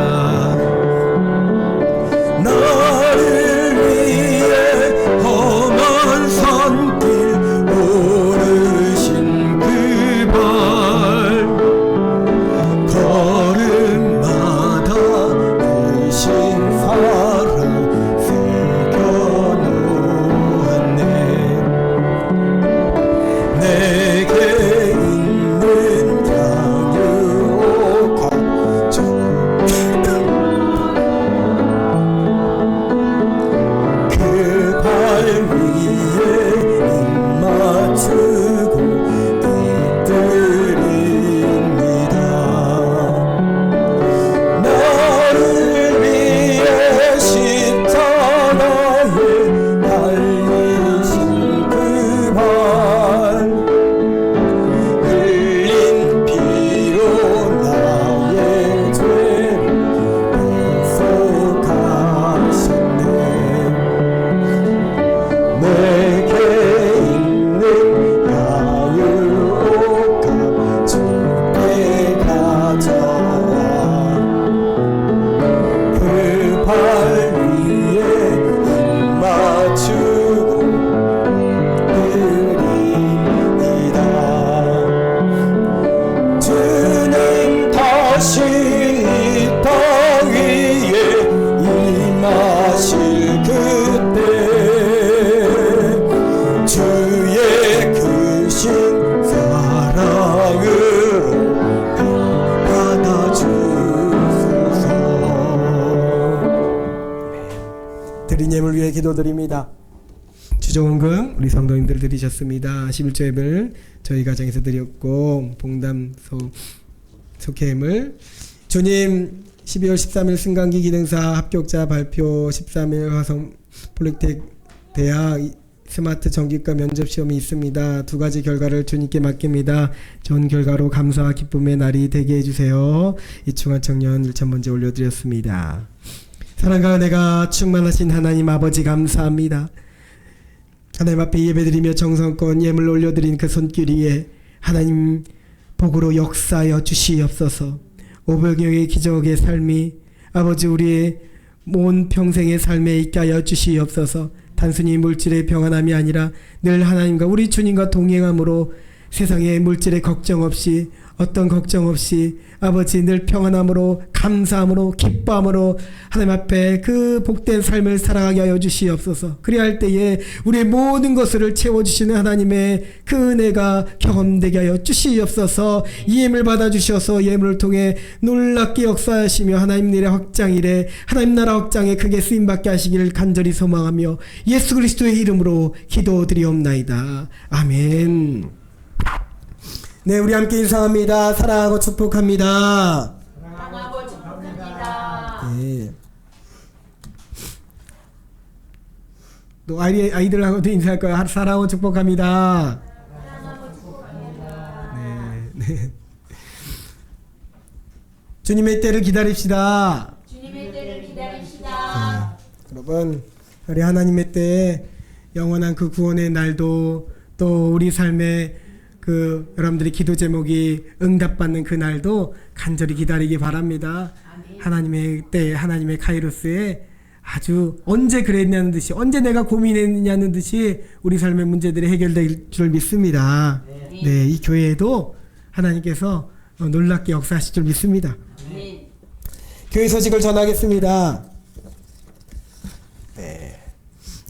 나를 위해 위해 기도드립니다. 주정원금 우리 성도님들 드리셨습니다. 11조 예배를 저희 가정에서 드렸고 봉담 속회임을 주님 12월 13일 승강기 기능사 합격자 발표 13일 화성 폴리텍 대학 스마트 전기과 면접 시험이 있습니다. 두 가지 결과를 주님께 맡깁니다. 좋은 결과로 감사와 기쁨의 날이 되게 해주세요. 이충환 청년 1,000번째 올려드렸습니다. 사랑과 은혜가 충만하신 하나님 아버지 감사합니다. 하나님 앞에 예배드리며 정성껏 예물 올려드린 그 손길 위에 하나님 복으로 역사하여 주시옵소서. 오병이어의 기적의 삶이 아버지 우리의 온 평생의 삶에 있게 하여 주시옵소서. 단순히 물질의 평안함이 아니라 늘 하나님과 우리 주님과 동행함으로 세상의 물질의 걱정 없이 어떤 걱정 없이 아버지 늘 평안함으로 감사함으로 기뻐함으로 하나님 앞에 그 복된 삶을 살아가게 하여 주시옵소서. 그리할 때에 우리의 모든 것을 채워주시는 하나님의 그 은혜가 경험되게 하여 주시옵소서. 이 예물 받아주셔서 예물을 통해 놀랍게 역사하시며 하나님 일의 확장 이래 하나님 나라 확장에 크게 쓰임받게 하시기를 간절히 소망하며 예수 그리스도의 이름으로 기도드리옵나이다. 아멘. 네, 우리 함께 인사합니다. 사랑하고 축복합니다. 사랑하고 축복합니다. 네. 또 아이들하고도 인사할 거예요. 사랑하고 축복합니다. 사랑하고 축복합니다. 네. 주님의 때를 기다립시다. 주님의 때를 기다립시다. 여러분, 우리 하나님의 때에 영원한 그 구원의 날도 또 우리 삶의 그 여러분들의 기도 제목이 응답받는 그 날도 간절히 기다리기 바랍니다. 하나님의 때, 하나님의 카이로스에 아주 언제 그랬냐는 듯이 언제 내가 고민했냐는 듯이 우리 삶의 문제들이 해결될 줄 믿습니다. 네, 이 교회에도 하나님께서 놀랍게 역사하실 줄 믿습니다. 교회 소식을 전하겠습니다. 네.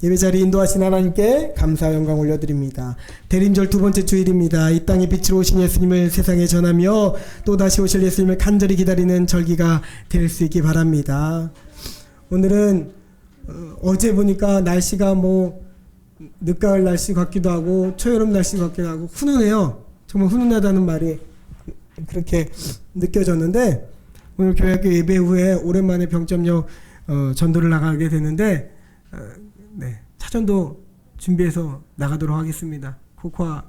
예배 자리 인도하신 하나님께 감사와 영광 올려드립니다. 대림절 두 번째 주일입니다. 이 땅에 빛으로 오신 예수님을 세상에 전하며 또 다시 오실 예수님을 간절히 기다리는 절기가 될 수 있기 바랍니다. 오늘은 어제 보니까 날씨가 뭐 늦가을 날씨 같기도 하고 초여름 날씨 같기도 하고 훈훈해요. 정말 훈훈하다는 말이 그렇게 느껴졌는데 오늘 교회학교 예배 후에 오랜만에 병점역 전도를 나가게 되는데 네, 차전도 준비해서 나가도록 하겠습니다. 코코아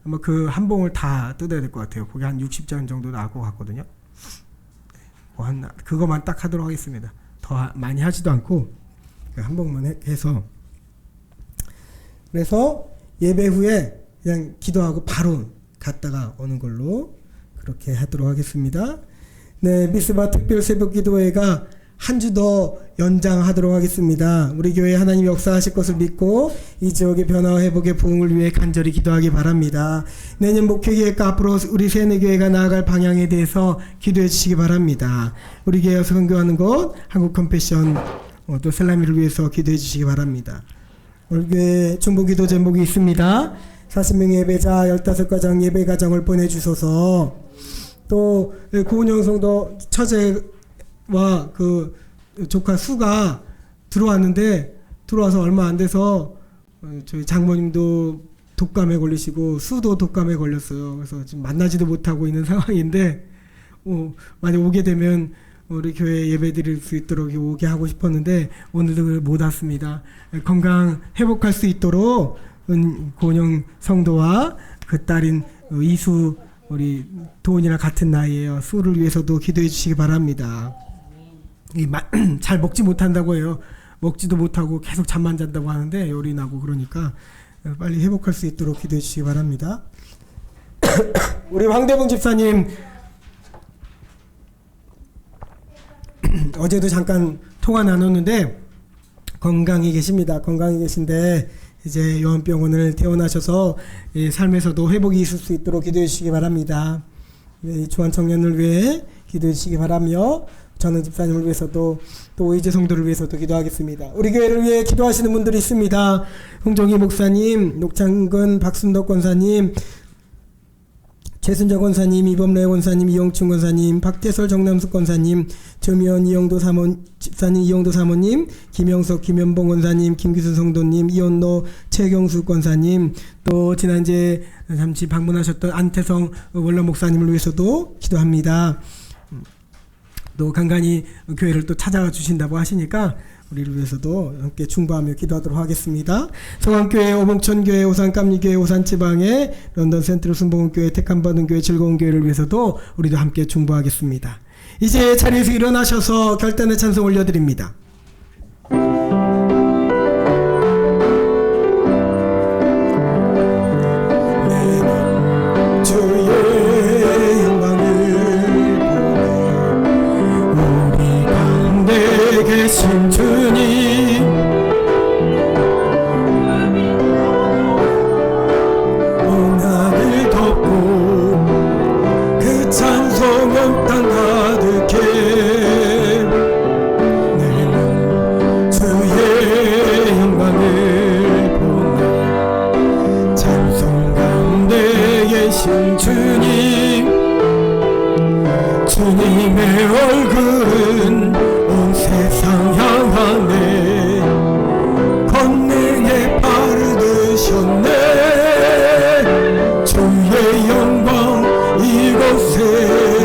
아마 그 한 봉을 다 뜯어야 될 것 같아요. 거기 한 60장 정도 나올 것 같거든요. 그거만 딱 하도록 하겠습니다. 더 많이 하지도 않고 한 봉만 해서 그래서 예배 후에 그냥 기도하고 바로 갔다가 오는 걸로 그렇게 하도록 하겠습니다. 네, 미스바 특별 새벽 기도회가 한 주 더 연장하도록 하겠습니다. 우리 교회에 하나님 역사하실 것을 믿고 이 지역의 변화와 회복의 부흥을 위해 간절히 기도하기 바랍니다. 내년 목회계획과 앞으로 우리 세뇌교회가 나아갈 방향에 대해서 기도해 주시기 바랍니다. 우리 교회에서 선교하는 곳 한국 컴패션 또 셀라미를 위해서 기도해 주시기 바랍니다. 우리 교회 중보기도 제목이 있습니다. 40명의 예배자 15가정 예배가정을 보내주소서. 또 고은영 성도 처제와 그 조카 수가 들어와서 얼마 안 돼서 저희 장모님도 독감에 걸리시고 수도 독감에 걸렸어요. 그래서 지금 만나지도 못하고 있는 상황인데 만약 오게 되면 우리 교회 예배 드릴 수 있도록 오게 하고 싶었는데 오늘도 못 왔습니다. 건강 회복할 수 있도록 고은영 성도와 그 딸인 이수 우리 도은이랑 같은 나이에요. 수를 위해서도 기도해 주시기 바랍니다. 잘 먹지 못한다고 해요. 먹지도 못하고 계속 잠만 잔다고 하는데 열이 나고 그러니까 빨리 회복할 수 있도록 기도해 주시기 바랍니다. 우리 황대봉 집사님 어제도 잠깐 통화 나눴는데 건강히 계십니다. 건강히 계신데 이제 요한병원을 퇴원하셔서 삶에서도 회복이 있을 수 있도록 기도해 주시기 바랍니다. 중환 청년을 위해 기도해 주시기 바라며 저는 집사님을 위해서도 또 의제 성도를 위해서도 기도하겠습니다. 우리 교회를 위해 기도하시는 분들이 있습니다. 홍정희 목사님, 녹창근 박순덕 권사님, 최순정 권사님, 이범래 권사님, 이용춘 권사님, 박태설 정남숙 권사님, 조미연 이영도 집사님, 이영도 사모님, 김영석 김현봉 권사님, 김기순 성도님, 이원노 최경수 권사님, 또 지난주에 잠시 방문하셨던 안태성 원로 목사님을 위해서도 기도합니다. 또 간간히 교회를 또 찾아와 주신다고 하시니까 우리를 위해서도 함께 중보하며 기도하도록 하겠습니다. 성황교회, 오봉천교회, 오산감리교회, 오산지방의 런던 센트럴 순복음교회, 택함받은 교회, 즐거운 교회를 위해서도 우리도 함께 중보하겠습니다. 이제 자리에서 일어나셔서 결단의 찬송 올려드립니다. 주의 영광을 보내 우리 가운데 계신 주님, 은하를 덮고 그 찬송은 땅 가득해. 내는 주의 영광을 보내 찬송 가운데 계신 주님, 주님의 얼굴은 온 세상 향하네. 권능의 발을 드셨네. 주의 영광 이곳에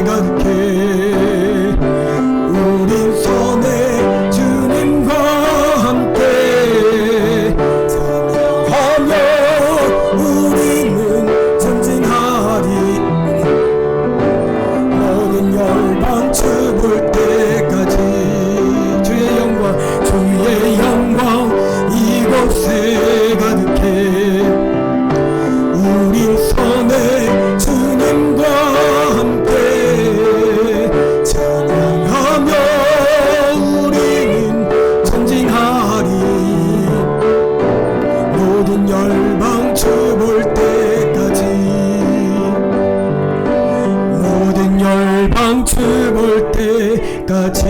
가득해. 우린 선의 주님과 함께 찬양하며 우리는 전진하리. 모든 열방 춤을 때까지 주의 영광 이곳에 가득해. 우린 선의 주님과 함께 찬양하며 우리는 전진하리. 모든 열방 춤을 때까지, 모든 열방 춤을 때까지.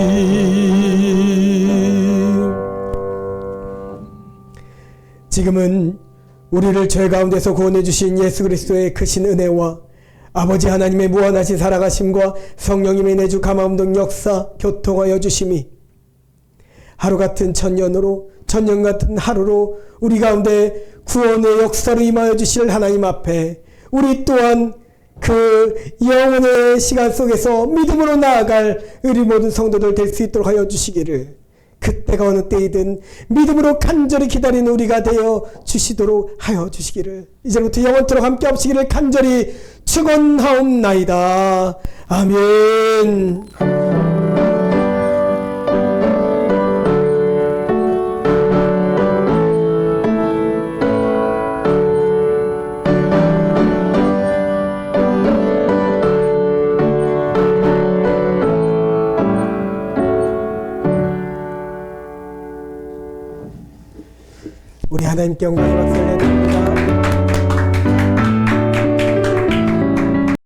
지금은 우리를 죄 가운데서 구원해 주신 예수 그리스도의 크신 은혜와 아버지 하나님의 무한하신 살아가심과 성령님의 내주 감화운동 역사 교통하여 주심이 하루 같은 천년으로, 천년 같은 하루로 우리 가운데 구원의 역사로 임하여 주실 하나님 앞에 우리 또한 그 영혼의 시간 속에서 믿음으로 나아갈 우리 모든 성도들 될 수 있도록 하여 주시기를, 그때가 어느 때이든 믿음으로 간절히 기다리는 우리가 되어 주시도록 하여 주시기를, 이제부터 영원토록 함께 하시기를 간절히 축원하옵나이다. 아멘. 우리 하나님께 영광의 박수를 드립니다.